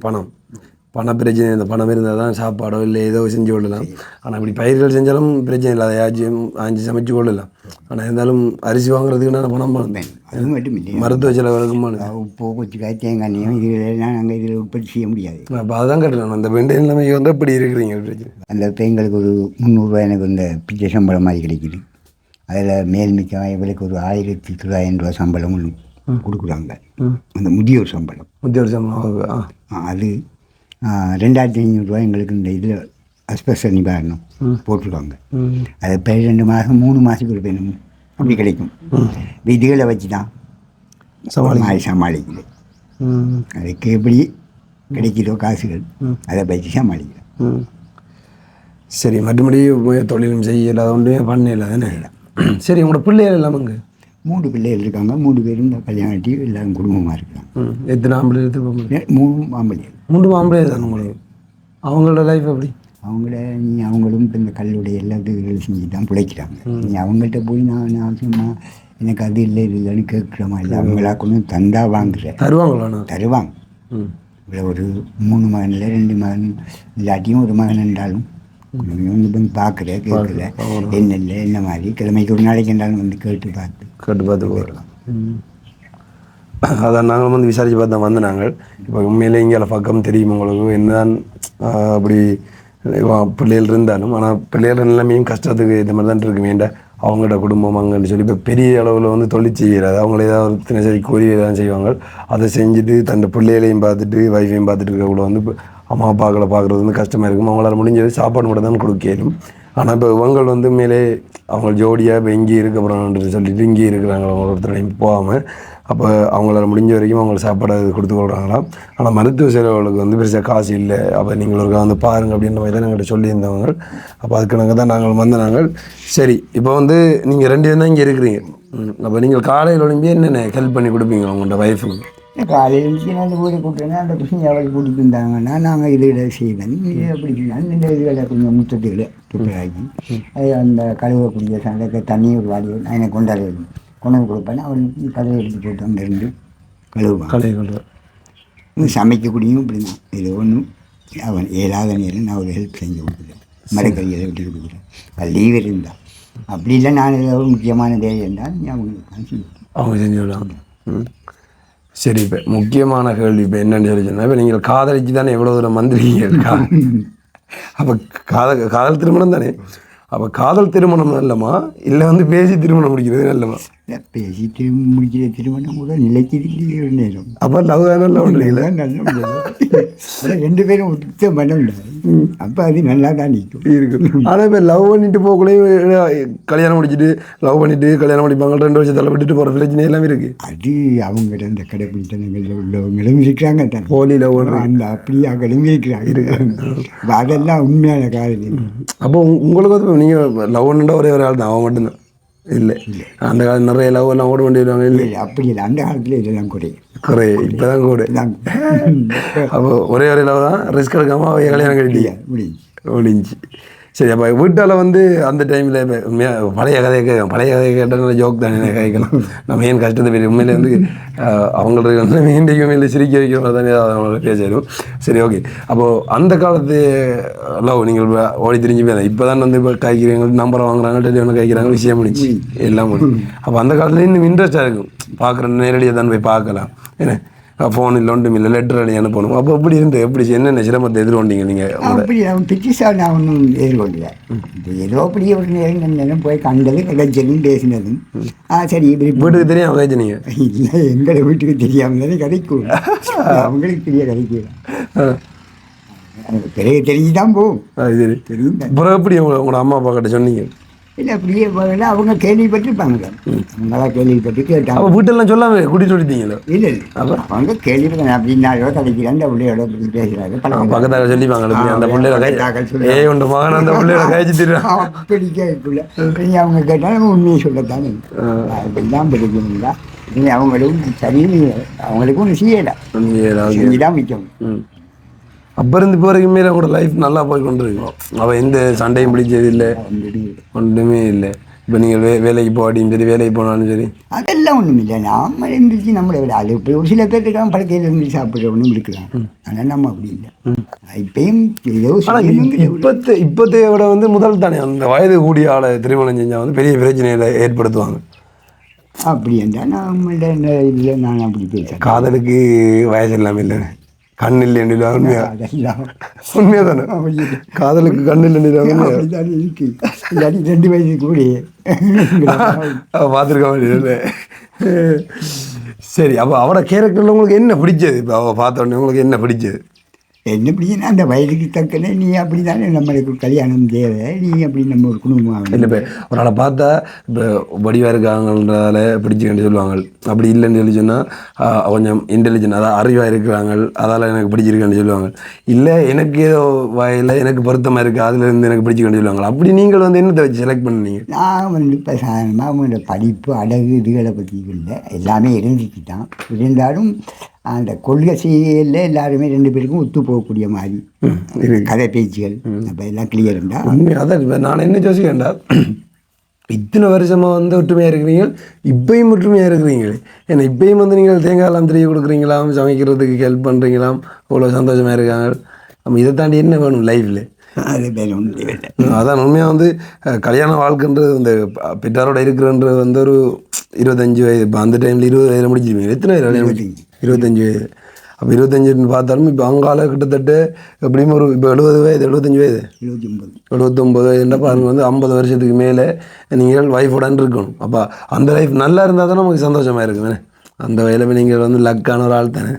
பண பிரச்சனை. இந்த பணம் இருந்தால் தான் சாப்பாடோ இல்லை ஏதோ செஞ்சு கொள்ளலாம். ஆனால் இப்படி பயிர்கள் செஞ்சாலும் பிரச்சனை இல்லை, அதையாச்சும் ஆஞ்சி சமைச்சு கொள்ளலாம். ஆனால் இருந்தாலும் அரிசி வாங்குறதுக்கு நான் பணம் அது மட்டும் இல்லை, மருத்துவ செலவுக்கும் உப்பு கொச்சிக்காய் தேங்காய் எண்ணெயும் இதுலாம் நாங்கள் இதில் உற்பத்தி செய்ய முடியாது. அப்போ அதுதான் கேட்டேன், அந்த வெண்டை நிலைமை வந்து இப்படி இருக்கிறீங்க பிரச்சனை. அந்த இப்போ எங்களுக்கு ஒரு 300 ரூபா எனக்கு இந்த பிச்சை சம்பளம் மாதிரி கிடைக்குது. அதில் மேல் மிச்சம் எங்களுக்கு ஒரு 1900 ரூபா சம்பளம் கொடுக்குறாங்க. அந்த முதியோர் சம்பளம் அது 2500 ரூபா எங்களுக்கு இந்த இதில் ஸ்பெஷல் நிவாரணம் போட்டுருவாங்க. அது இப்போ 2 மாதம் 3 மாதத்துக்கு ஒரு பெண்ணும் அப்படி கிடைக்கும். இதுகளை வச்சு தான் சமாளிக்குது. அதுக்கு எப்படி கிடைக்கிறதோ காசுகள் அதை வச்சு சமாளிக்கிறேன். சரி, மற்றபடி தொழிலும் செய்யலை, அதை ஒன்றுமே பண்ணல தானே. சரி, உங்களோட பிள்ளைகள் எல்லாமங்க? 3 பிள்ளைகள் இருக்காங்க. 3 பேரும் கல்யாணம் கட்டி எல்லாரும் குடும்பமாக இருக்காங்க. எத்தனை ஆம்பளை? 3 ஆம்பளைகள். 3 ஆம்பளை தான் உங்களுக்கு. அவங்களோட லைஃப் எப்படி? அவங்களும் இப்போ இந்த கல்லுடைய எல்லா இதுகளும் செஞ்சு தான் பிழைக்கிறாங்க. அவங்கள்ட்ட போய் நான் அவசியமாக எனக்கு அது இல்லை இது இல்லைன்னு கேட்குறமா இல்லை. அவங்களா கொண்டு தந்தா வாங்குறேன். தருவாங்க. இவ்வளோ ஒரு 3 மகனில் 2 மகன் இல்லாட்டியும் ஒரு மகன் இருந்தாலும் வந்து பார்க்குறேன், கேட்கல என்ன இல்லை என்ன மாதிரி கிழமைக்கு ஒரு நாளைக்கு இருந்தாலும் வந்து கேட்டு பார்த்து போயிடலாம். அதான் நாங்களும் வந்து விசாரித்து பார்த்து தான் வந்து நாங்கள். இப்போ உண்மையிலே இங்கே பக்கம் தெரியும் உங்களுக்கு என்னதான் அப்படி பிள்ளைகள் இருந்தாலும். ஆனால் பிள்ளைகள் நிலைமையும் கஷ்டத்துக்கு இந்த மாதிரி தான் இருக்கு. வேண்டாம் அவங்களோட குடும்பம் அங்கன்னு சொல்லி இப்போ பெரிய அளவில் வந்து தொழில் செய்கிறாது. அவங்கள ஏதாவது தினசரி கூறி தான் செய்வாங்க. அதை செஞ்சுட்டு தன் பிள்ளைகளையும் பார்த்துட்டு வைஃபையும் பார்த்துட்டு இருக்கிறவங்கள வந்து இப்போ அம்மா அப்பாக்களை பார்க்குறது வந்து கஷ்டமாக இருக்கும். அவங்களால முடிஞ்சது சாப்பாடு மட்டும் தான் கொடுக்கணும். ஆனால் இப்போ இவங்கள் வந்து மேலே அவங்க ஜோடியாக இப்போ இங்கே இருக்க போகிறாங்கன்றது சொல்லிட்டு இங்கே இருக்கிறாங்க. அவங்க ஒருத்தரையும் போகாமல் அப்போ அவங்களால முடிஞ்ச வரைக்கும் அவங்களுக்கு சாப்பாடு கொடுத்து கொள்கிறாங்களாம். ஆனால் மருத்துவ செலவுகளுக்கு வந்து பெருசாக காசு இல்லை. அப்போ நீங்கள் ஒரு வந்து பாருங்கள் அப்படின்ற மாதிரி தான் எங்கள்கிட்ட சொல்லியிருந்தவங்க. அப்போ அதுக்கு தான் நாங்கள் நாங்கள் சரி, இப்போ வந்து நீங்கள் 2 பேரும் தான் இங்கே இருக்கிறீங்க. அப்போ நீங்கள் காலையில் ஒழும்பி என்னென்ன ஹெல்ப் பண்ணி கொடுப்பீங்க அவங்களோட ஒய்ஃபுக்கு? காலையில் இருந்துச்சு நான் அந்த ஊரை கூப்பிட்டேன்னா அந்த அவளுக்கு கூட்டிகிட்டு இருந்தாங்கன்னா நாங்கள் இதில் செய்வேன். அப்படி இந்த இதுகளை கொஞ்சம் முத்தத்துகளை துப்புராக்கி அது அந்த கழுவக்கூடிய சண்டை தண்ணி ஒரு வாடி அவனை கொண்டாடி கொண்டு வந்து கொடுப்பேன். அவன் கழுவை எடுத்து போட்டு அங்கேருந்து கழுவுவான். கலையை கொண்டு சமைக்கக்கூடியும் இப்படி தான். இது ஒன்றும் அவன் ஏழாத நேரம் நான் ஒரு ஹெல்ப் செஞ்சு கொடுக்குறேன். மரக்கறிகளை விட்டு கொடுக்குறேன். அது லீவ் இருந்தால் அப்படி இல்லை. நான் ஏதாவது ஒரு முக்கியமான வேலை இருந்தால் நீ அவங்களுக்கு அவங்க செஞ்சு விடுவாங்க. சரி, இப்போ முக்கியமான கேள்வி இப்போ என்னன்னு சொல்லி சொன்னால், இப்போ நீங்கள் காதலிச்சு தானே எவ்வளோ தூரம் வந்துருக்கீங்க இருக்கா? அப்போ காதல் திருமணம் தானே. அப்போ காதல் திருமணம் நல்லமா இல்லை வந்து பேசி திருமணம் முடிக்கிறது நல்லமா? பேசி முடிக்கிற திருமணம் கூட நிலைக்கிறது ஒரு நேரம். அப்போ லவ் தானே பண்ணுறீங்களா? நல்ல 2 பேரும் ஒத்த மனம் இல்லை. அப்போ அது நல்லா தான் நிற்கும் இருக்கும். ஆனால் இப்போ லவ் பண்ணிட்டு போகக்குள்ளேயும் கல்யாணம் முடிச்சுட்டு லவ் பண்ணிட்டு கல்யாணம் முடிப்பாங்க, 2 வருஷத்தில் விட்டுட்டு போகிற பிரச்சனை எல்லாம் இருக்குது. அது அவங்ககிட்ட அந்த கடைப்பிடித்தனங்களில் உள்ளவங்களும் இருக்கிறாங்க தான். போலி லவ் அந்த அப்படியா கிளம்பியிருக்கிறாங்க. அதெல்லாம் உண்மையான காதல். அப்போ உங்களுக்கு வந்து நீங்கள் லவ் பண்ணுற ஒரே ஒரு ஆள் தான், அவன் மட்டும்தான் இல்லை? அந்த காலம் நிறைய லவ் எல்லாம் ஓட வேண்டியவங்க இல்லை? அப்படி இல்லை, அந்த காலத்தில் இதெல்லாம் குறையும். இப்போ தான் கூட. அப்போ ஒரே ஒரு லவ் தான், ரிஸ்க் எடுக்காமல் அவன் கல்யாணம் கட்டிட்டீங்க, முடிஞ்சு. சரி, அப்போ வீட்டால் வந்து அந்த டைமில் பழைய கதையை கேட்டால் ஜோக் தானே கேட்கலாம். நம்ம ஏன் கஷ்டத்தை பெரிய உண்மையிலே வந்து அவங்களுக்கு வந்து மீண்டும் உண்மையிலே சிரிக்க வைக்கிற மாதிரி தானே அவங்களோட பேசிடும். சரி, ஓகே. அப்போது அந்த காலத்து லவ் நீங்கள் ஓடி திரிஞ்சு போய் இப்போ தான் வந்து இப்போ காய்க்கிறீங்க, நம்பரை வாங்குறாங்க, டெலிஃபோனை காய்க்கிறாங்க, விஷயம் முடிச்சு எல்லாம் முடியும். அப்போ அந்த காலத்தில் இன்னும் இன்ட்ரெஸ்டாக இருக்கும், பார்க்குற நேரடியாக தான் போய் பார்க்கலாம். ஏன்னா ஃபோன் இல்லை, ஒன்றும் இல்லை, லெட்டர் அடி அனுப்பணும். அப்போ எப்படி இருந்து எப்படி என்னென்ன சிரமத்தை எதிர்கொண்டீங்க நீங்கள்? அப்படி அவன் பிரிட்டிஷாக நான் ஒன்றும் எதிர்கொண்டல. இப்போ ஏதோ அப்படியே ஒரு நேரம் போய் கண்டது, கதைச்சதும் பேசினதும். சரி, வீட்டுக்கு தெரியாமல் கதைச்சினீங்க? இல்லை, எங்களை வீட்டுக்கு தெரியாமல் தானே கதைக்கும். அவங்களுக்கு தெரிய கதைக்கலாம், பிறகு தெரிஞ்சு தான் போகும். சரி, தெரியும். அப்புறம் எப்படி உங்களோட அம்மா அப்பா கிட்ட சொன்னீங்க? இல்லை, அப்படியே போகல. அவங்க கேள்விப்பட்டிருப்பாங்க, அவங்களா கேள்விப்பட்டு கேட்டாங்க. அப்போ வீட்டெல்லாம் சொல்லாமல் கூட்டிகிட்டு விட்டீங்களோ? இல்லை இல்லை, அவங்க கேள்விப்பட்டாங்க. அப்படின்னாலோ கிடைக்கிறாங்க, அந்த பிள்ளையோட பேசுகிறாங்க. பக்கத்தாக சொல்லிப்பாங்க, அந்த பிள்ளையோட உண்டு மகன் அந்த பிள்ளையோட காய்ச்சி தருவாங்க. அப்படி கேட்கல. அவங்க கேட்டால் நம்ம உண்மையை சொல்லத்தானே. அப்படிலாம் பிடிக்குங்களா? நீங்கள் அவங்களும் சரி, அவங்களுக்கும் ஒன்று செய்யலாம், செஞ்சுதான் மிச்சம். அப்போ இருந்து இப்போ வரைக்கும் மேலே கூட லைஃப் நல்லா போய் கொண்டு இருக்கோம். அவள் எந்த சண்டையும் பிடிச்சது இல்லை, ஒன்றுமே இல்லை. இப்போ நீங்கள் வேலைக்கு போகாட்டியும் சரி, வேலைக்கு போனாலும் சரி, அதெல்லாம் ஒன்றும் இல்லை. நாம் இருந்துச்சு நம்மளை விட அது இப்போ ஒரு சில பேர் இருக்காங்க, பழக்கையில் இருந்து சாப்பிட்றவனும் இருக்கலாம். ஆனால் நம்ம அப்படி இல்லை. இப்பயும் ஏதோ இப்போத்தைய விட வந்து முதல் தானே அந்த வயது கூடிய ஆளை திருமணம் செஞ்சால் வந்து பெரிய பிரச்சனைகளை ஏற்படுத்துவாங்க. அப்படி என்றால் நம்மள்ட இல்லை, நான் அப்படி பேசுகிறேன். காதலுக்கு வயசு இல்லாமல் இல்லை, கண் இல்லைன்னு உண்மையா? உண்மையா தானே? காதலுக்கு கண் இல்லைன்னு இருக்கு. 2 வயசு கூட பார்த்துருக்க வேண்டியது. சரி, அப்போ அவரோட கேரக்டரில் உங்களுக்கு என்ன பிடிச்சது? இப்போ அவள் பார்த்த உடனே உங்களுக்கு என்ன பிடிச்சது? என்ன பிடிக்குன்னா, அந்த வயதுக்கு தக்கன நீ அப்படி தானே, நம்மளுக்கு கல்யாணம் தேவை, நீ அப்படி நம்ம ஒரு குடும்பம் இல்லை. இப்போ ஒரு ஆளை பார்த்தா இப்போ வடிவாக இருக்காங்கன்றதால பிடிச்சிக்கிட்டு சொல்லுவாங்க. அப்படி இல்லைன்னு சொல்லி சொன்னால் கொஞ்சம் இன்டெலிஜென்ட், அதாவது அறிவாக இருக்கிறாங்க, அதால் எனக்கு பிடிச்சிருக்கேன்னு சொல்லுவாங்க. இல்லை, எனக்கு ஏதோ வயலில் எனக்கு பொருத்தமாக இருக்குது, அதுலேருந்து எனக்கு பிடிச்சிக்கிட்டு சொல்லுவாங்க. அப்படி நீங்கள் வந்து என்னத்தை வச்சு செலக்ட் பண்ணீங்க? நான் வந்து இப்போ சாதாரணமாக அவங்களோட படிப்பு, அழகு, இதுகளை பற்றி இல்லை, எல்லாமே இருந்துச்சு தான். இருந்தாலும் அந்த கொள்கை செய்யல எல்லாருமே 2 பேருக்கும் ஒத்து போகக்கூடிய மாதிரி கதை பேச்சுகள் அப்போ எல்லாம் கிளியர் இருந்தால் அதான். இப்போ நான் என்ன யோசிக்கிறேன்டா, இத்தனை வருஷமாக வந்து ஒற்றுமையாக இருக்கிறீங்க, இப்பயும் ஒற்றுமையாக இருக்கிறீங்களே. ஏன்னா இப்பயும் வந்து நீங்கள் தேங்காயெல்லாம் தெரிய கொடுக்குறீங்களாம், சமைக்கிறதுக்கு ஹெல்ப் பண்ணுறீங்களாம், அவ்வளோ சந்தோஷமாக இருக்காங்க. நம்ம இதை தாண்டி என்ன வேணும் லைஃப்பில்? அது பேர் ஒன்று. அதான் உண்மையாக வந்து கல்யாண வாழ்க்கைன்றது இந்த பெற்றாரோட இருக்கிறன்றது வந்து ஒரு 25 வயது. இப்போ அந்த டைமில் 20 வயதில் முடிச்சிருப்பீங்க. எத்தனை வயது கல்யாணம் முடிச்சிங்க? 25 வயது. அப்போ 25 பார்த்தாலும் இப்போ அங்கால கிட்டத்தட்ட எப்படியும் ஒரு இப்போ 70 வயது, 75 வயது, 79 வயதுன்னா பாருங்க, வந்து 50 வருஷத்துக்கு மேலே நீங்கள் ஒய்ஃபோடான் இருக்கணும். அப்போ அந்த லைஃப் நல்லா இருந்தால் தான் நமக்கு சந்தோஷமாக இருக்குமே. அந்த வயதில் நீங்கள் வந்து லக்கான ஒரு ஆள் தானே.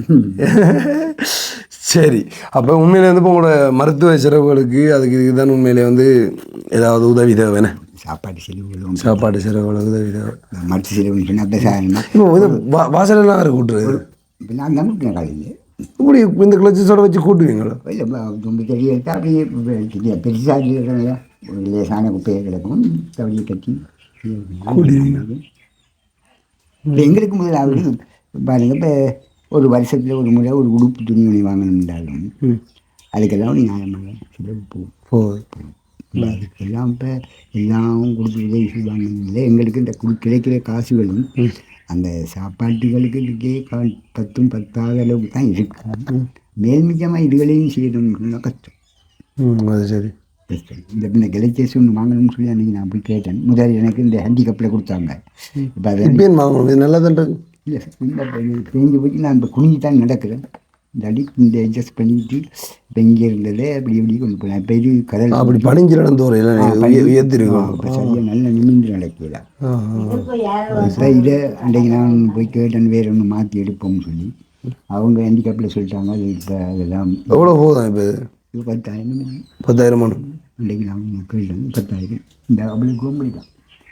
சரி, அப்போ உண்மையிலே வந்து இப்போ உங்களோட மருத்துவ செலவுகளுக்கு அதுக்கு இதுக்கு தான் உண்மையிலே வந்து ஏதாவது உதவி தேவைண்ணே? சாப்பாடு செலவுகளும், சாப்பாடு செலவுகளுக்கு உதவி தேவை. மருத்துவ செலவு சொன்னால் பேசாமல் இப்போ இது வாசலெல்லாம் வேறு கூட்டுறது. இப்போ நான் தான் கூட்டினேன் காலையில். இப்படி இந்த கிளச்சஸோட வச்சு கூட்டுவீங்களா? இல்லை, ரொம்ப செடி எடுத்தால் அப்படியே பெருசாக இருக்கிற ஒரு லேசான குப்பையை கிடக்கும், தவழியை கட்டி கூட்டுவீங்க. இப்போ எங்களுக்கு முதலாவது பாருங்கள், இப்போ ஒரு வருஷத்தில் ஒரு முறை ஒரு உடுப்பு துணி வாங்கணும்னாலும் அதுக்கெல்லாம் ஒரு நியாயமாக செலவு போகும். அதுக்கெல்லாம் இப்போ எல்லாம் கொடுத்து உதவி செய்வாங்க இல்லை. எங்களுக்கு இந்த கிடைக்கிற காசுகளும் அந்த சாப்பாட்டுகளுக்கு இதுக்கே 10 பத்தாத அளவுக்கு தான் இருக்கு. மேல்மிக்கமாக இதுகளையும் செய்யணும்னா கஷ்டம். அது சரி. இந்த கிளைச்சேஸ் ஒன்று வாங்கணும்னு சொல்லி அன்றைக்கி நான் போய் கேட்டேன். முதல்ல எனக்கு இந்த ஹேண்டிகப்பில் கொடுத்தாங்க. இப்போ அதை இப்பயும் வாங்கணும், இது நல்லா தான் இல்லை இந்த பேஞ்சு போய் நான் இப்போ குனிஞ்சு தான் நடக்கிறேன். இந்த அடி இந்த அட்ஜஸ்ட் பண்ணிட்டு இப்போ இங்கே இருந்ததே அப்படி எப்படி கொண்டு போனேன். இப்போ இது கடல் அப்படி பணிஞ்சு நடந்தோம் உயர்த்திருக்கோம். இப்போ சரியாக நல்ல நிமிந்து நடக்கல. இப்போ இதை அன்றைக்கு நான் போய் கேட்டேன் வேறு ஒன்று மாற்றி எடுப்போம்னு சொல்லி. அவங்க ஹேண்டிகப்பில் சொல்லிட்டாங்க. அது இப்போ அதெல்லாம் எவ்வளோ போதும் இப்போ? இது 10,000. 10,000 அன்றைக்கு நான் கேட்டேன் 10,000. இந்த அவளுக்கு முடியலாம்.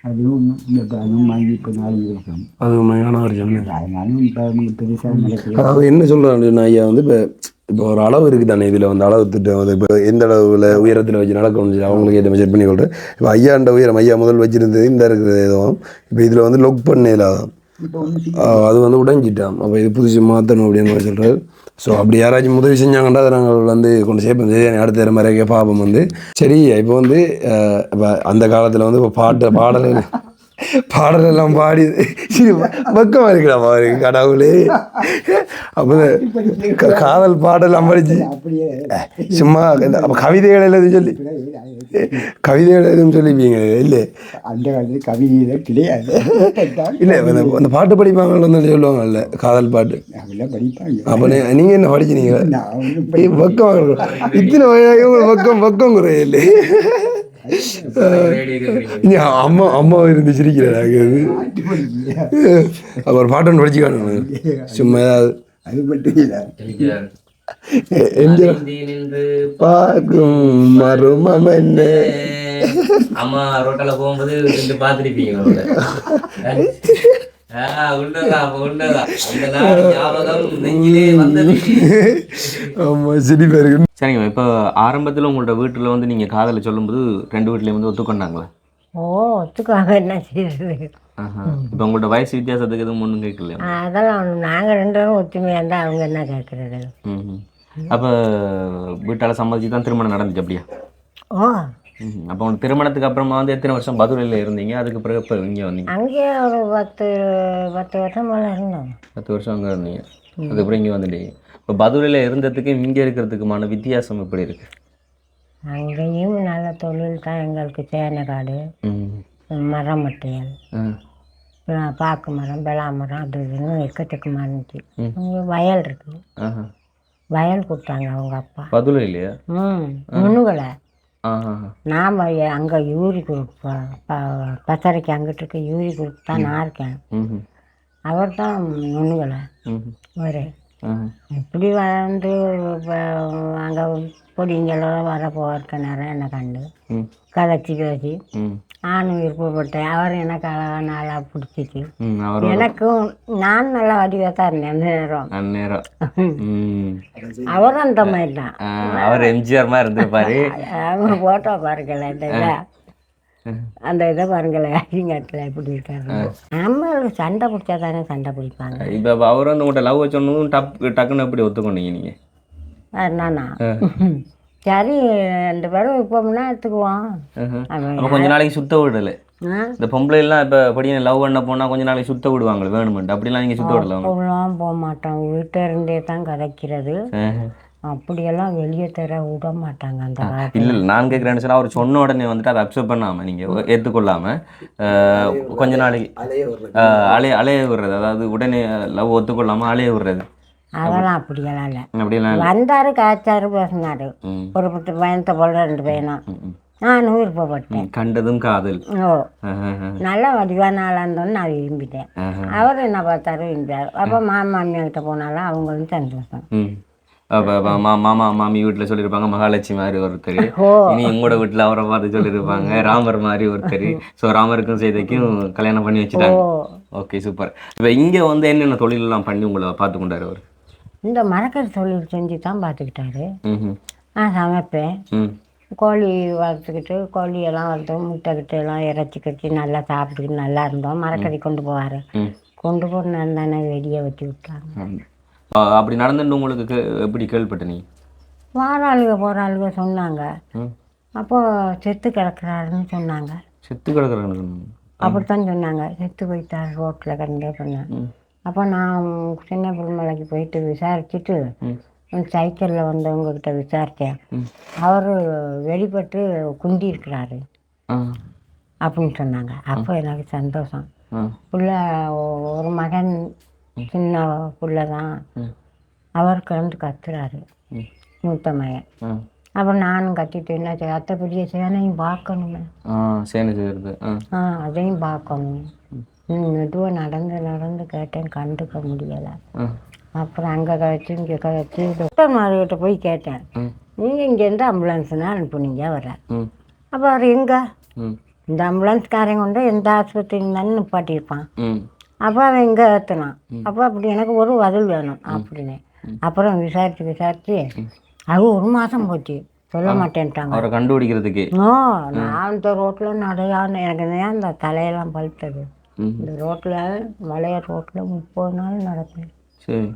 அதுவும் இந்த அதுவும் வாங்கி இப்போ 4 வருஷம். அது உண்மையான ஒரு ஜமீன். அதனாலும் இப்போ அவங்க பெருசாக நடக்கல. அதாவது என்ன சொல்கிறாங்க ஐயா வந்து இப்போ ஒரு அளவு இருக்குது தானே, இதில் வந்து அளவு திட்டம் வந்து இப்போ எந்த அளவில் உயரத்தில் வச்சு நடக்கணும் அவங்களுக்கு ஏற்ற மாதிரி செட் பண்ணி கொள்கிறேன். இப்போ ஐயாண்ட உயரம் ஐயா முதல் வச்சுருந்தது இந்த இருக்கிறது எதுவும் இப்போ இதில் வந்து லொக் பண்ணலாம். அது வந்து உடைஞ்சிட்டான். அப்போ இது புதுசு மாற்றணும் அப்படின்னு சொல்கிறாரு. ஸோ அப்படி யாராச்சும் உதவி செஞ்சாங்கன்றா அதை நாங்கள் வந்து கொண்டு சேர்ப்போம். சரி, அடுத்த தர மாதிரியே பாப்போம் வந்து. சரி, இப்போ வந்து இப்போ அந்த காலத்தில் வந்து இப்போ பாடலெல்லாம் பாடி சரி பக்கமாக இருக்கிறான் பாரு கடவுளே. அப்போ காதல் பாடலாம் படிச்சு சும்மா அப்போ கவிதைகள் எழுதும் சொல்லி சொல்லிப்பீங்க இல்லை? அந்த காலத்தில் கவிதையில் கிடையாது. இல்லை அந்த பாட்டு படிப்பாங்கன்னு சொல்லுவாங்கல்ல, காதல் பாட்டு அதெல்லாம் படிப்பாங்க. அப்போ நீங்கள் என்ன படிச்சினீங்க? பக்கம் இத்தனை வயதாக பக்கம் குறையில்லை. அம்மா இருந்து சிரிக்கிறாங்க. அப்புறம் பாட்டு ஒன்று படிச்சுக்கானு சும்மா ஏதாவது அது மட்டும் இல்லை. பார்க்கும் மருமம் என்ன அம்மா ரோட்டால போகும்போது பார்த்துருப்பீங்க. சரிங்க. இப்போ ஆரம்பத்தில் உங்களோட வீட்டில் வந்து நீங்கள் காதலை சொல்லும்போது 2 வீட்லேயும் வந்து ஒத்துக்கொண்டாங்களா? ஒத்துக்குவாங்க, என்ன செய்யுது. இப்போ உங்களோட வயசு வித்தியாசத்துக்கு எதுவும் ஒன்றும் கேட்கல? அதெல்லாம் நாங்கள் 2 பேரும் ஒத்துமையாக இருந்தால் அவங்க என்ன கேட்குறது. அப்போ வீட்டால் சம்மதிச்சு தான் திருமணம் நடந்துச்சு அப்படியா? அப்போ உங்களுக்கு திருமணத்துக்கு அப்புறமா வந்து எத்தனை வருஷம் பதுரையில் இருந்தீங்க? அதுக்கு பிறகு இப்போ இங்கே வந்தீங்க? அங்கே ஒரு 10 வருஷம் போல இருந்தோம். 10 வருஷம் அங்கே இருந்தீங்க, அதுக்கப்புறம் இங்கே வந்துட்டீங்க. இப்போ பதுரையில் இருந்ததுக்கு இங்கே இருக்கிறதுக்குமான வித்தியாசம் எப்படி இருக்கு? அங்கேயும் நல்ல தொழில் தான். எங்களுக்கு தேனை காடு, மரம் மட்டையல், பாக்கு மரம், பெலா மரம், அது இதுன்னு எக்கச்சக்கமாக இருந்துச்சு. அங்கே வயல் இருக்கு. வயல் கொடுத்தாங்க அவங்க அப்பா பதுரை இல்லையா? முன்னுகளை நாம் அங்கே யூரி குரூப் பசறைக்கு அங்கிட்டு இருக்க யூரி குரூப் தான் நான் இருக்கேன். அவர் தான் முன்னுகளை ஒரு இப்படி வந்து அங்கே பொடிங்களோட வர போகிறக்க நேரம் என்னை கண்டு கதைச்சி பேசி நானும் விருப்பப்பட்டேன். அவர் எனக்கு அழகான ஆளாக பிடிச்சிச்சு. எனக்கும் நான் நல்லா வடிவாக தான் இருந்தேன் அந்த நேரம். அவரும் அந்த மாதிரி தான். அவர் எம்ஜிஆர் மாதிரி இருந்திருப்பாரு. அவங்க ஃபோட்டோ பாருங்களேன், அந்த இதை பாருங்களேன், ஐயங்காட்டில் எப்படி இருக்காரு. நம்ம சண்டை பிடிச்சா தானே சண்டை பிடிப்பாங்க. இப்போ அவர் வந்து உங்கள்கிட்ட லவ் வச்சோன்னு டக்குன்னு எப்படி ஒத்துக்கொண்டீங்க நீங்கள்? நானா சரி 2 பேரும் இப்போம்னா எடுத்துக்குவோம். கொஞ்ச நாளைக்கு சுத்த விடலை. இந்த பொம்பளை எல்லாம் இப்போ படிக்க லவ் பண்ண போனால் கொஞ்ச நாளைக்கு சுத்த விடுவாங்களே வேணுமெண்ட், அப்படிலாம் நீங்கள் சுத்த விடலாம்? அப்படிலாம் போக மாட்டோம், வீட்டில் இருந்தே தான் கதைக்கிறது. அப்படியெல்லாம் வெளியே தர விட மாட்டாங்க அந்த காலத்தில். இல்லை நான் கேட்குறேன்னு சொன்னால் அவர் சொன்ன உடனே வந்துட்டு அதை அக்செப்ட் பண்ணாமல் நீங்கள் ஏற்றுக்கொள்ளாமல் கொஞ்ச நாளைக்கு அலைய விடுறது, அதாவது உடனே லவ் ஒத்துக்கொள்ளாமல் அலைய விடுறது, அதெல்லாம் அப்படியெல்லாம் இல்லை. வந்தாரு காய்ச்சாரு பேசினாரு. ஒரு 10 பையனத்தை போல 2 பையனும் நானும் விருப்பப்பட்டேன். கண்டதும் காதல். நல்ல வடிவான ஆளாக இருந்தோன்னு நான் விரும்பிட்டேன். அவர் என்ன பார்த்தாரு விரும்பிட்டார். அப்போ மாமியார்கிட்ட போனாலும் அவங்களும் சந்தோஷம். மாமா மாமி வீட்டில் சொல்லியிருப்பாங்க மகாலட்சுமி மாதிரி ஒருத்தர், இனி உங்களோட வீட்டில் அவரை பார்த்து சொல்லியிருப்பாங்க ராமர் மாதிரி ஒருத்தர். ஸோ ராமருக்கும் சீதைக்கும் கல்யாணம் பண்ணி வச்சுட்டாங்க. Okay, super. இப்போ இங்கே வந்து என்னென்ன தொழிலெல்லாம் பண்ணி உங்களை பார்த்து கொண்டாரு அவர்? இந்த மரக்கறி தொழில் செஞ்சு தான் பார்த்துக்கிட்டாரு. நான் சமைப்பேன். கோழி வளர்த்துக்கிட்டு கோழியெல்லாம் வளர்த்து முட்டைக்கிட்டு எல்லாம் இறைச்சி கட்டி நல்லா சாப்பிட்டுக்கிட்டு நல்லா இருந்தோம். மரக்கறி கொண்டு போவார். கொண்டு போகிற தானே வெடியை வச்சு விட்டாங்க. அப்படி நடந்துட்டு உங்களுக்கு எப்படி கேள்விப்பட்ட? நீ வார ஆளுக போகிற ஆளுக சொன்னாங்க, அப்போ செத்து கிடக்குறாருன்னு சொன்னாங்க. செத்து கிடக்குறாங்க. அப்படித்தான் சொன்னாங்க, செத்து போயிட்டார் ரோட்டில் கிடந்தே சொன்னேன். அப்போ நான் சின்ன பிள்ளைமலைக்கு போயிட்டு விசாரிச்சுட்டு சைக்கிளில் வந்தவங்கக்கிட்ட விசாரித்தேன். அவர் வெளிப்பட்டு குந்தி இருக்கிறாரு அப்படின்னு சொன்னாங்க. அப்போ எனக்கு சந்தோஷம். புள்ள ஒரு மகன், சின்ன புள்ள தான், அவர் கிளம்பி கத்துறாரு மூத்த மகன். அப்புறம் நானும் கத்திட்டு என்ன செய்ய, அத்தை பெரிய சேனையும் பார்க்கணுமே, சேனை செய்கிறது, அதையும் பார்க்கணும். மெதுவாக நடந்து கேட்டேன், கண்டுக்க முடியலை. அப்புறம் அங்கே கழிச்சு இங்கே கழிச்சு டாக்டர் மார்கிட்ட போய் கேட்டேன், நீங்கள் இங்கேருந்து ஆம்புலன்ஸ்னால் அனுப்புனீங்க வர. அப்போ அவர் எங்கே, இந்த ஆம்புலன்ஸ்காரங்க கொண்டு எந்த ஆஸ்பத்திரி இருந்தாலும் நிப்பாட்டியிருப்பான். அப்போ அவன் எங்கே ஏற்றினான். அப்போ அப்படி எனக்கு ஒரு பதில் வேணும் அப்படின்னு. அப்புறம் விசாரித்து அது 1 மாதம் போச்சு, சொல்ல மாட்டேன்ட்டாங்க அவரை கண்டுபிடிக்கிறதுக்கு. நான் இந்த ரோட்டில் நடையான்னு எனக்கு ஏன் இந்த தலையெல்லாம் பழுத்தது. இந்த ரோட்டில் மலையார் ரோட்டில் 30 நாள் நடப்பேன். சரி.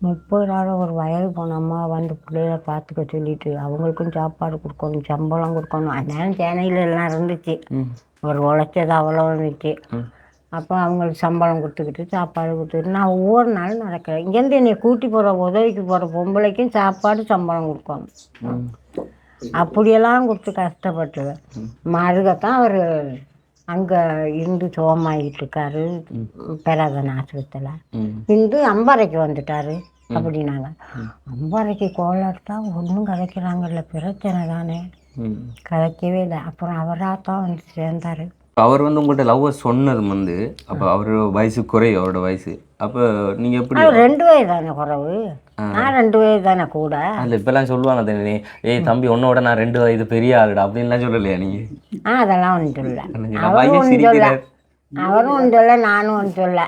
30 நாள் ஒரு வயது போன அம்மா வந்து பிள்ளைகளை பார்த்துக்க சொல்லிட்டு அவங்களுக்கும் சாப்பாடு கொடுக்கணும், சம்பளம் கொடுக்கணும். அதனால சேனையில் எல்லாம் இருந்துச்சு, ஒரு உழைச்சது அவ்வளோ இருந்துச்சு. அப்போ அவங்களுக்கு சம்பளம் கொடுத்துக்கிட்டு சாப்பாடு கொடுத்துக்கிட்டு நான் ஒவ்வொரு நாளும் நடக்கிறேன். இங்கேருந்து என்னை கூட்டி போகிற உதவிக்கு போகிற பொம்பளைக்கும் சாப்பாடு சம்பளம் கொடுக்கணும். அப்படியெல்லாம் கொடுத்து கஷ்டப்பட்டு மருகத்தான் அவர் அங்கே இருந்து சோமாகிட்டு இருக்காரு பெராதன் ஆஸ்பத்திரியில். இருந்து அம்பாறைக்கு வந்துட்டாரு அப்படின்னாங்க. அம்பாறைக்கு கோளாறுத்தா ஒன்றும் கதைக்கிறாங்கல்ல, பிரச்சனை தானே, கதைக்கவே இல்லை. அப்புறம் அவராக தான் வந்து சேர்ந்தார். அவர் வந்து உங்கள்கிட்ட லவ்வை சொன்னது வந்து அப்போ அவர் வயசு குறையும், அவரோட வயசு. அப்போ நீங்கள் எப்படி 2 வயது தானே குறைவு, நான் 2 வயது தானே கூட. அதில் இப்போல்லாம் சொல்லுவாங்க தானே, ஏய் தம்பி உன்னோட நான் 2 வயது பெரிய ஆளுடா அப்படின்லாம் சொல்லலையா நீங்கள்? அதெல்லாம் ஒன்று சொல்ல, அவரும் ஒன்று சொல்ல, அவரும் ஒன்று சொல்ல, நானும் ஒன்று சொல்ல.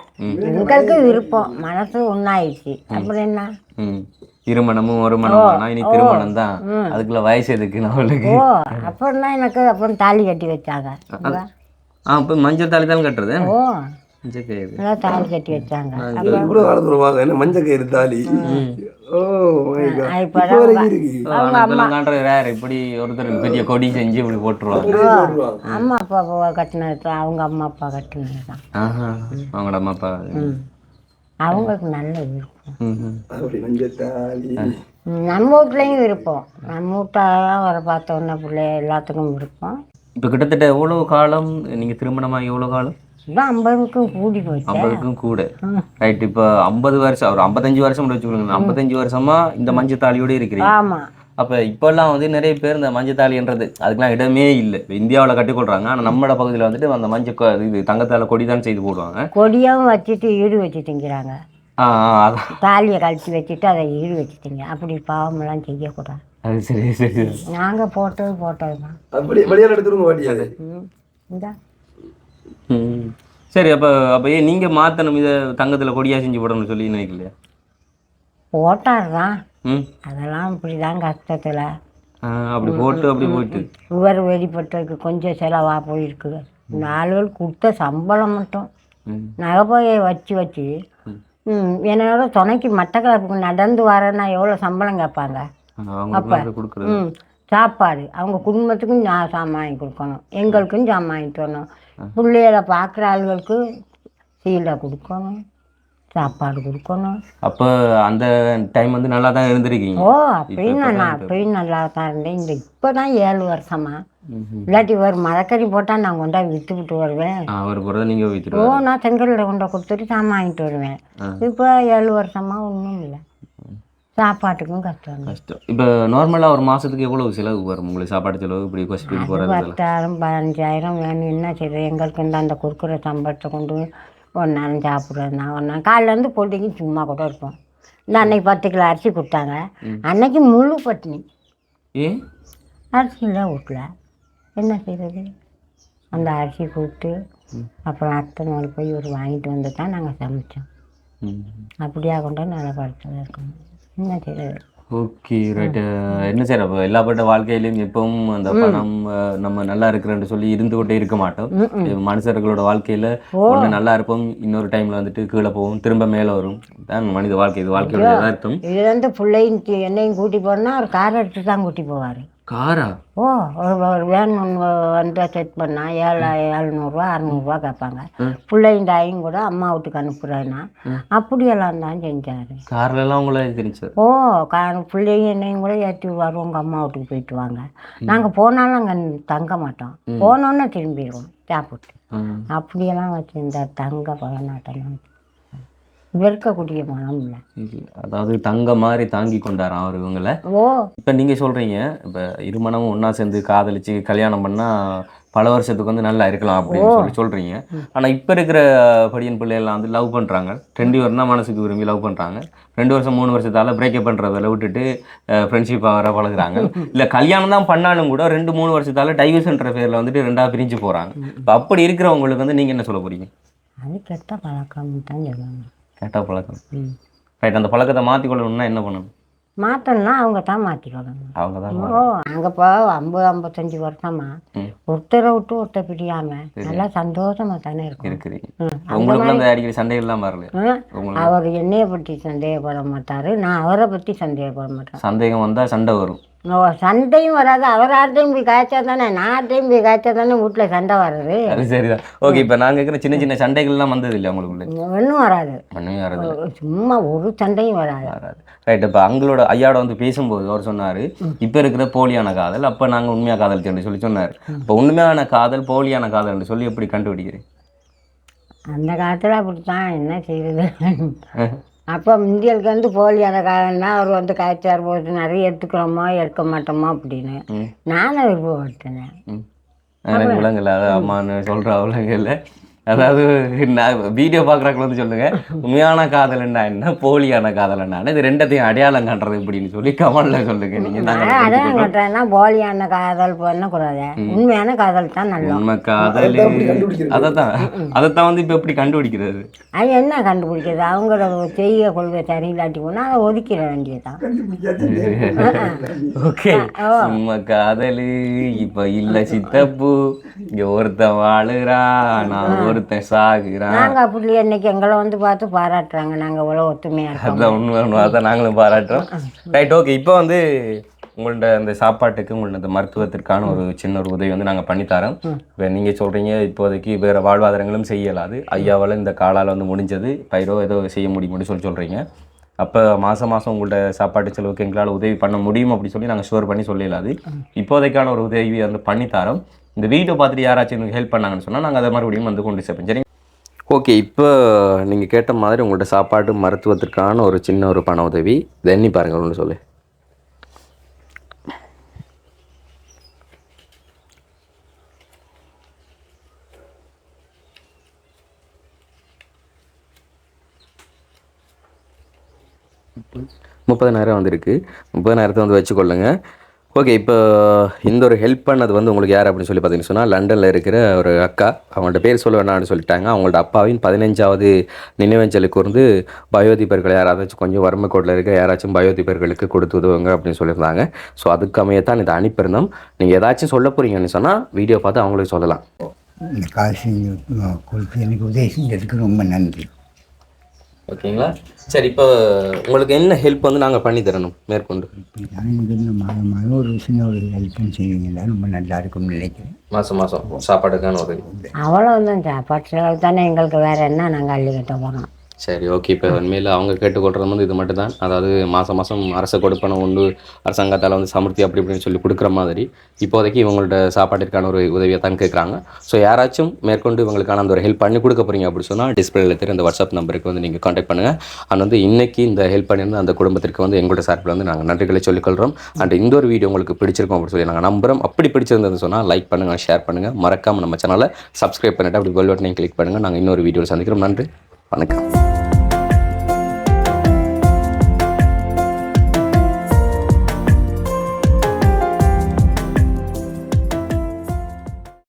எங்களுக்கு விருப்பம், மனசு ஒன்றாயிடுச்சு. அப்புறம் என்ன, திருமணமும் ஒரு மனம், இனி திருமணம் தான், அதுக்குள்ள வயசு எதுக்கு நம்மளுக்கு. அப்புறம் தான் எனக்கு அப்புறம் தாலி கட்டி வச்சாங்க. இப்போ மஞ்சள் தாலி தான் கட்டுறது. மஞ்சள் கயிறு தாலி கட்டி வச்சாங்க. மஞ்சள் கயிறு தாலி இப்படி ஒருத்தர் பெரிய கொடி செஞ்சு இப்படி போட்டுருவாங்க. அம்மா அப்பா கட்டினது, அவங்க அம்மா அப்பா கட்டினது தான். அவங்களோட அம்மா அப்பா அவங்களுக்கு நல்ல விருப்பம். நம்ம வீட்லேயும் விருப்பம், நம்ம வீட்டாதான் வர பார்த்தோன்னா பிள்ளை எல்லாத்துக்கும் விருப்பம். இப்போ கிட்டத்தட்ட எவ்வளோ காலம் நீங்கள் திருமணமாக, எவ்வளோ காலம்? இப்போ 50க்கும் கூடி போச்சு. 50க்கும் கூட, ரைட். இப்போ 50 வருஷம், ஒரு 55 வருஷம் வச்சுக்கோங்க. 55 வருஷமா இந்த மஞ்சள் தாலியோடு இருக்கிறீங்க. ஆமாம். அப்போ இப்போல்லாம் வந்து நிறைய பேர் இந்த மஞ்சள் தாலின்றது அதுக்கெல்லாம் இடமே இல்லை. இப்போ இந்தியாவில் கட்டிக்கொள்கிறாங்க, ஆனால் நம்மளோட பகுதியில் வந்துட்டு அந்த மஞ்சள் இது தங்கத்தால் கொடி தான் செய்து போடுவாங்க. கொடியாகவும் வச்சுட்டு ஈடு வச்சு திங்கிறாங்க. அதான் தாலியை கழிச்சு வச்சுட்டு அதை ஈடு வச்சு திங்க. அப்படி பாவமெல்லாம் செய்யக்கூடாது. அது சரி சரி. நாங்கள் போட்டது தான். இந்தா சரி. அப்போ ஏன் நீங்கள் மாற்றணும், இதை தங்கத்தில் கொடியாக செஞ்சு போடணும்னு சொல்லி நினைக்கலையா? போட்டார் தான், அதெல்லாம் இப்படி தான் கஷ்டத்தில் அப்படி போட்டு அப்படி போயிட்டு இவர் வெளிப்பட்டதுக்கு கொஞ்சம் செலவாக போயிருக்குது. 4 பேர் கொடுத்த சம்பளம் மட்டும் நகைப்பையை வச்சு என்னோட துணைக்கு மட்டக்களப்புக்கு நடந்து வரேன்னா எவ்வளோ சம்பளம் கேட்பாங்க. அப்போ சாப்பாடு அவங்க குடும்பத்துக்கும் சாமான் வாங்கி கொடுக்கணும், எங்களுக்கும் சாமான் வாங்கிட்டு வரணும், பிள்ளைகளை பார்க்குற ஆளுகளுக்கு சீலை கொடுக்கணும், சாப்பாடு கொடுக்கணும். அப்போ அந்த டைம் வந்து நல்லா தான் இருந்திருக்கீங்க? அப்பயும் நல்லா தான் இருந்தேன். இந்த இப்போ தான் 7 வருஷமா. இல்லாட்டி ஒரு மரக்கறி போட்டால் நான் கொண்டா விற்றுவிட்டு வருவேன். நான் செங்கலில் கொண்டா கொடுத்துட்டு சாமான் வாங்கிட்டு வருவேன். இப்போ 7 வருஷமா ஒன்றும் இல்லை, சாப்பாட்டுக்கும் கஷ்டம். இப்போ நார்மலாக ஒரு மாதத்துக்கு எவ்வளோ செலவு வரும் உங்களுக்கு, சாப்பாடு செலவு? இப்படி 10,000 15,000 வேணும். என்ன செய்யுது, எங்களுக்கு அந்த கொடுக்குற சம்பளத்தை கொண்டு ஒரு நேரம் சாப்பிட்றது. நான் ஒரு நாள் காலையிலேருந்து பொழுதுக்கு சும்மா கூட இருப்போம். இந்த அன்னைக்கு 10 கிலோ அரிசி கொடுத்தாங்க, அன்னைக்கு முழு பட்டினி. அரிசி இல்லை வீட்டில், என்ன செய்கிறது? அந்த அரிசி கூப்பிட்டு அப்புறம் அத்தை நாள் போய் ஒரு வாங்கிட்டு வந்து தான் நாங்கள் சமைச்சோம். அப்படியா கொண்டு நல்லா படுத்ததாக இருக்கணும், என்ன செய்கிறது? Okay, right. என்ன சார், அப்போ எல்லாப்பட்ட வாழ்க்கையிலையும் எப்பவும் அந்த பணம் நம்ம நல்லா இருக்கிறேன்னு சொல்லி இருந்து கொண்டே இருக்க மாட்டோம். மனுஷர்களோட வாழ்க்கையில் ஒன்று நல்லா இருப்போம், இன்னொரு டைமில் வந்துட்டு கீழே போவோம், திரும்ப மேலே வரும். தான் மனித வாழ்க்கை, இது வாழ்க்கையோட தான் இருக்கும். இதுலேருந்து பிள்ளையும் என்னையும் கூட்டி போனால் அவர் கார் எடுத்து தான் கூட்டி போவார். காரா? ஓ ஒரு வேன் ஒன்று வந்து செட் பண்ணால் 700 600 கேட்பாங்க. பிள்ளைண்டாயும் கூட அம்மா வீட்டுக்கு அனுப்புகிறேன்னா அப்படியெல்லாம் தான் செஞ்சார். கார்லலாம் உங்களை தெரிஞ்சு? ஓ பிள்ளைங்க என்னையும் கூட ஏற்றி விடுவார். உங்கள் அம்மா வீட்டுக்கு போயிட்டு வாங்க. நாங்கள் போனாலும் அங்கே தங்க மாட்டோம். போனோன்னே திரும்பிடுவோம் சாப்பிட்டு. அப்படியெல்லாம் வச்சுருந்தார். தங்க பழநாட்டம் வெறுக்கக்கூடிய மனம் இல்லை. அதாவது தங்க மாதிரி தாங்கி கொண்டாராம் அவர் இவங்களை. ஓ இப்போ நீங்கள் சொல்கிறீங்க, இப்போ இருமணமும் ஒன்றா சேர்ந்து காதலிச்சு கல்யாணம் பண்ணால் பல வருஷத்துக்கு வந்து நல்லா இருக்கலாம் அப்படின்னு சொல்கிறீங்க. ஆனால் இப்போ இருக்கிற படியன் பிள்ளைகள்லாம் வந்து லவ் பண்ணுறாங்க. 2 வருஷம் தான் மனசுக்கு விரும்பி லவ் பண்ணுறாங்க. 2 வருஷம் 3 வருஷத்தால் பிரேக்கப் பண்ணுறதில் விட்டுட்டு ஃப்ரெண்ட்ஷிப்பாக வர பழகுறாங்க. இல்லை கல்யாணம் தான் பண்ணாலும் கூட 2-3 வருஷத்தால் டைவர்ஸ்ன்ற பேரில் வந்துட்டு 2ஆக பிரிஞ்சு போகிறாங்க. இப்போ அப்படி இருக்கிறவங்களுக்கு வந்து நீங்கள் என்ன சொல்ல போகிறீங்க? அது கெட்ட பழக்கம் தான் சொல்லுவாங்க. கெட்ட பழக்கம். ரைட். அந்த பழக்கத்தை மாற்றிக்கொள்ளணும்னா என்ன பண்ணணும்? மாற்றணும்னா அவங்க தான் மாற்றிக்கணும். அவங்க தான். ஓ அங்கே இப்போ 50-55 வருஷமா ஒருத்தரை விட்டு ஒருத்தர் பிரியாமல் நல்லா சந்தோஷமாக தானே இருக்கிறீங்க. உங்களுக்கு அந்த அடிக்கடி சண்டைகள்லாம் வரல? அவர் என்னையை பற்றி சந்தேகப்பட மாட்டார், நான் அவரை பற்றி சந்தேகப்பட மாட்டேன். சந்தேகம் வந்தால் சண்டை வரும். சண்டையும் வராது. அவர் ஆர்டையும் போய் காய்ச்சா தானே, நான் ஆர்டையும் போய் காய்ச்சா தானே வீட்டில் சண்டை வர்றது. அது சரிதான். ஓகே. இப்போ நாங்கள் இருக்கிற சின்ன சின்ன சண்டைகள்லாம் வந்தது இல்லை உங்களுக்குள்ள? ஒன்றும் வராது. ஒன்றுமே வராது. சும்மா ஒரு சண்டையும் வராது. ரைட். இப்போ அவங்களோட ஐயாவோட வந்து பேசும்போது அவர் சொன்னார், இப்போ இருக்கிற போலியான காதல், அப்போ நாங்கள் உண்மையாக காதலிச்சோன்னு சொல்லி சொன்னார். இப்போ உண்மையான காதல் போலியான காதல்னு சொல்லி எப்படி கண்டுபிடிக்கிறேன்? அந்த காலத்தில் அப்படித்தான், என்ன செய்யுது. அப்போ இந்தியலுக்கு வந்து போலியான காதல்னா அவர் வந்து காய்ச்சார் போட்டு நிறைய எடுத்துக்கிறோமோ எடுக்க மாட்டோமோ அப்படின்னு நானும் விருப்பப்பட்டேன். விலங்குல அம்மான்னு சொல்கிற விலங்கு இல்லை. அதாவது நான் வீடியோ பார்க்குறவங்க வந்து சொல்லுங்கள், உண்மையான காதல்னா என்ன போலியான காதல்னா இது ரெண்டத்தையும் அடையாளம் காட்டுறது இப்படின்னு சொல்லி கமெண்ட்ல சொல்லுங்க. நீங்கள் அடையாளம் காட்டுறேன்னா போலியான காதல் பண்ணக்கூடாது, உண்மையான காதல் தான் நல்ல உண்மை காதல். அதைத்தான் வந்து இப்போ எப்படி கண்டுபிடிக்கிறது? அது என்ன கண்டுபிடிக்கிறது? அவங்களோட செய்ய கொள்கை சரியில்லாட்டி போனால் அதை ஒதுக்கிட வேண்டியதுதான். ஓகே. உண்மை காதல் இப்போ இல்லை சித்தப்பு, இங்கே ஒருத்தன் வாழுறா நான் ஒருத்தன் சாகுறான். நாங்கள் அப்படி இன்னைக்கு எங்களை வந்து பார்த்து பாராட்டுறாங்க, நாங்கள் இவ்வளோ ஒத்துமையாக இருக்கோம். அதான் உண்மை, அதான் நாங்களும் பாராட்டுறோம். ரைட். ஓகே. இப்போ வந்து உங்கள்ட்ட அந்த சாப்பாட்டுக்கு உங்கள்ட்ட அந்த மருத்துவத்திற்கான ஒரு சின்ன ஒரு உதவி வந்து நாங்கள் பண்ணித்தரோம். இப்போ நீங்கள் சொல்கிறீங்க இப்போதைக்கு வேறு வாழ்வாதாரங்களும் செய்யலாது, ஐயாவால் இந்த காலால் வந்து முடிஞ்சது, பயிரோ ஏதோ செய்ய முடியும்னு சொல்கிறீங்க. அப்போ மாதம் உங்கள்ட்ட சாப்பாட்டு செலவுக்கு எங்களால் உதவி பண்ண முடியும் அப்படி சொல்லி நாங்கள் ஷுவர் பண்ணி சொல்லிடலாது. இப்போதைக்கான ஒரு உதவி வந்து பண்ணித்தரோம். இந்த வீடியோ பார்த்துட்டு யாராச்சும் எனக்கு ஹெல்ப் பண்ணாங்கன்னு சொன்னால் நாங்கள் அதை மறுபடியும் வந்து கொண்டு சேர்ப்போம். சரி. ஓகே. இப்போ நீங்கள் கேட்ட மாதிரி உங்கள்ட்ட சாப்பாட்டு மருத்துவத்திற்கான ஒரு சின்ன ஒரு பண உதவி இதை எண்ணி பாருங்கள் ஒன்று சொல்லு. $30,000 வந்திருக்கு. 30,000 வந்து வச்சுக்கொள்ளுங்க. ஓகே. இப்போ இந்த ஒரு ஹெல்ப் பண்ணது வந்து உங்களுக்கு யார் அப்படின்னு சொல்லி பார்த்தீங்கன்னு சொன்னால் லண்டனில் இருக்கிற ஒரு அக்கா. அவங்கள்ட்ட பேர் சொல்ல வேணாம்னு சொல்லிட்டாங்க. அவங்களோட அப்பாவின் 15வது நினைவஞ்சலுக்கு வந்து பயோதிபர்கள் யாராச்சும் கொஞ்சம் வறுமை கோட்டில் இருக்க யாராச்சும் பயோதிபர்களுக்கு கொடுத்து உதவுங்க அப்படின்னு சொல்லியிருந்தாங்க. ஸோ அதுக்கு அமையத்தான் இதை அனுப்பியிருந்தோம். நீங்கள் ஏதாச்சும் சொல்ல போகிறீங்கன்னு சொன்னால் வீடியோ பார்த்து அவங்களுக்கு சொல்லலாம். இந்த காசு கொடுத்து எனக்கு உதவி செஞ்சதுக்கு ரொம்ப நன்றி. ஓகேங்களா? சரி. இப்போ உங்களுக்கு என்ன ஹெல்ப் வந்து நாங்கள் பண்ணி தரணும் மேற்கொண்டு? மாதம் ஒரு சின்ன ஒரு ஹெல்ப்பும் செய்வீங்களா, ரொம்ப நல்லா இருக்கும்னு நினைக்கிறேன். மாதம் சாப்பாடுக்கான உதவி அவ்வளோதான். சாப்பாட்டு செலவு தானே எங்களுக்கு, வேறு என்ன நாங்கள் அள்ளி கட்ட போகிறோம். சரி. ஓகே. இப்போ உண்மையில் அவங்க கேட்டுக்கொள்கிறது வந்து இது மட்டும் தான். அதாவது மாதம் அரசு கொடுப்பன ஒன்று அரசாங்கத்தால் வந்து சமர்த்தி அப்படி இப்படின்னு சொல்லி கொடுக்குற மாதிரி இப்போதைக்கு இவங்கள்ட்ட சாப்பாட்டிற்கான ஒரு உதவியை தான் கேட்குறாங்க. ஸோ யாராச்சும் மேற்கொண்டு இவங்களுக்கான அந்த ஒரு ஹெல்ப் பண்ணி கொடுக்க போகிறீங்க அப்படி சொன்னால் டிஸ்பிளேல தெரியும் இந்த வாட்ஸ்அப் நம்பருக்கு வந்து நீங்கள் காண்டாக்ட் பண்ணுங்கள். அண்ட் வந்து இன்றைக்கி இந்த ஹெல்ப் பண்ணியிருந்த அந்த குடும்பத்திற்கு வந்து எங்களோட சார்பில் வந்து நாங்கள் நன்றிகளை சொல்லிக்கொள்கிறோம். அண்ட் இந்த ஒரு வீடியோ உங்களுக்கு பிடிச்சிருக்கோம் அப்படி சொல்லி நாங்கள் நம்புகிறோம். அப்படி பிடிச்சிருந்ததுன்னு சொன்னால் லைக் பண்ணுங்கள், ஷேர் பண்ணுங்கள், மறக்காமல் நம்ம சேனலை சப்ஸ்கிரைப் பண்ணிவிட்டு அப்படி பெல் பட்டனையும் கிளிக் பண்ணுங்கள். நாங்கள் இன்னொரு வீடியோவில் சந்திக்கிறோம். நன்றி, வணக்கம்.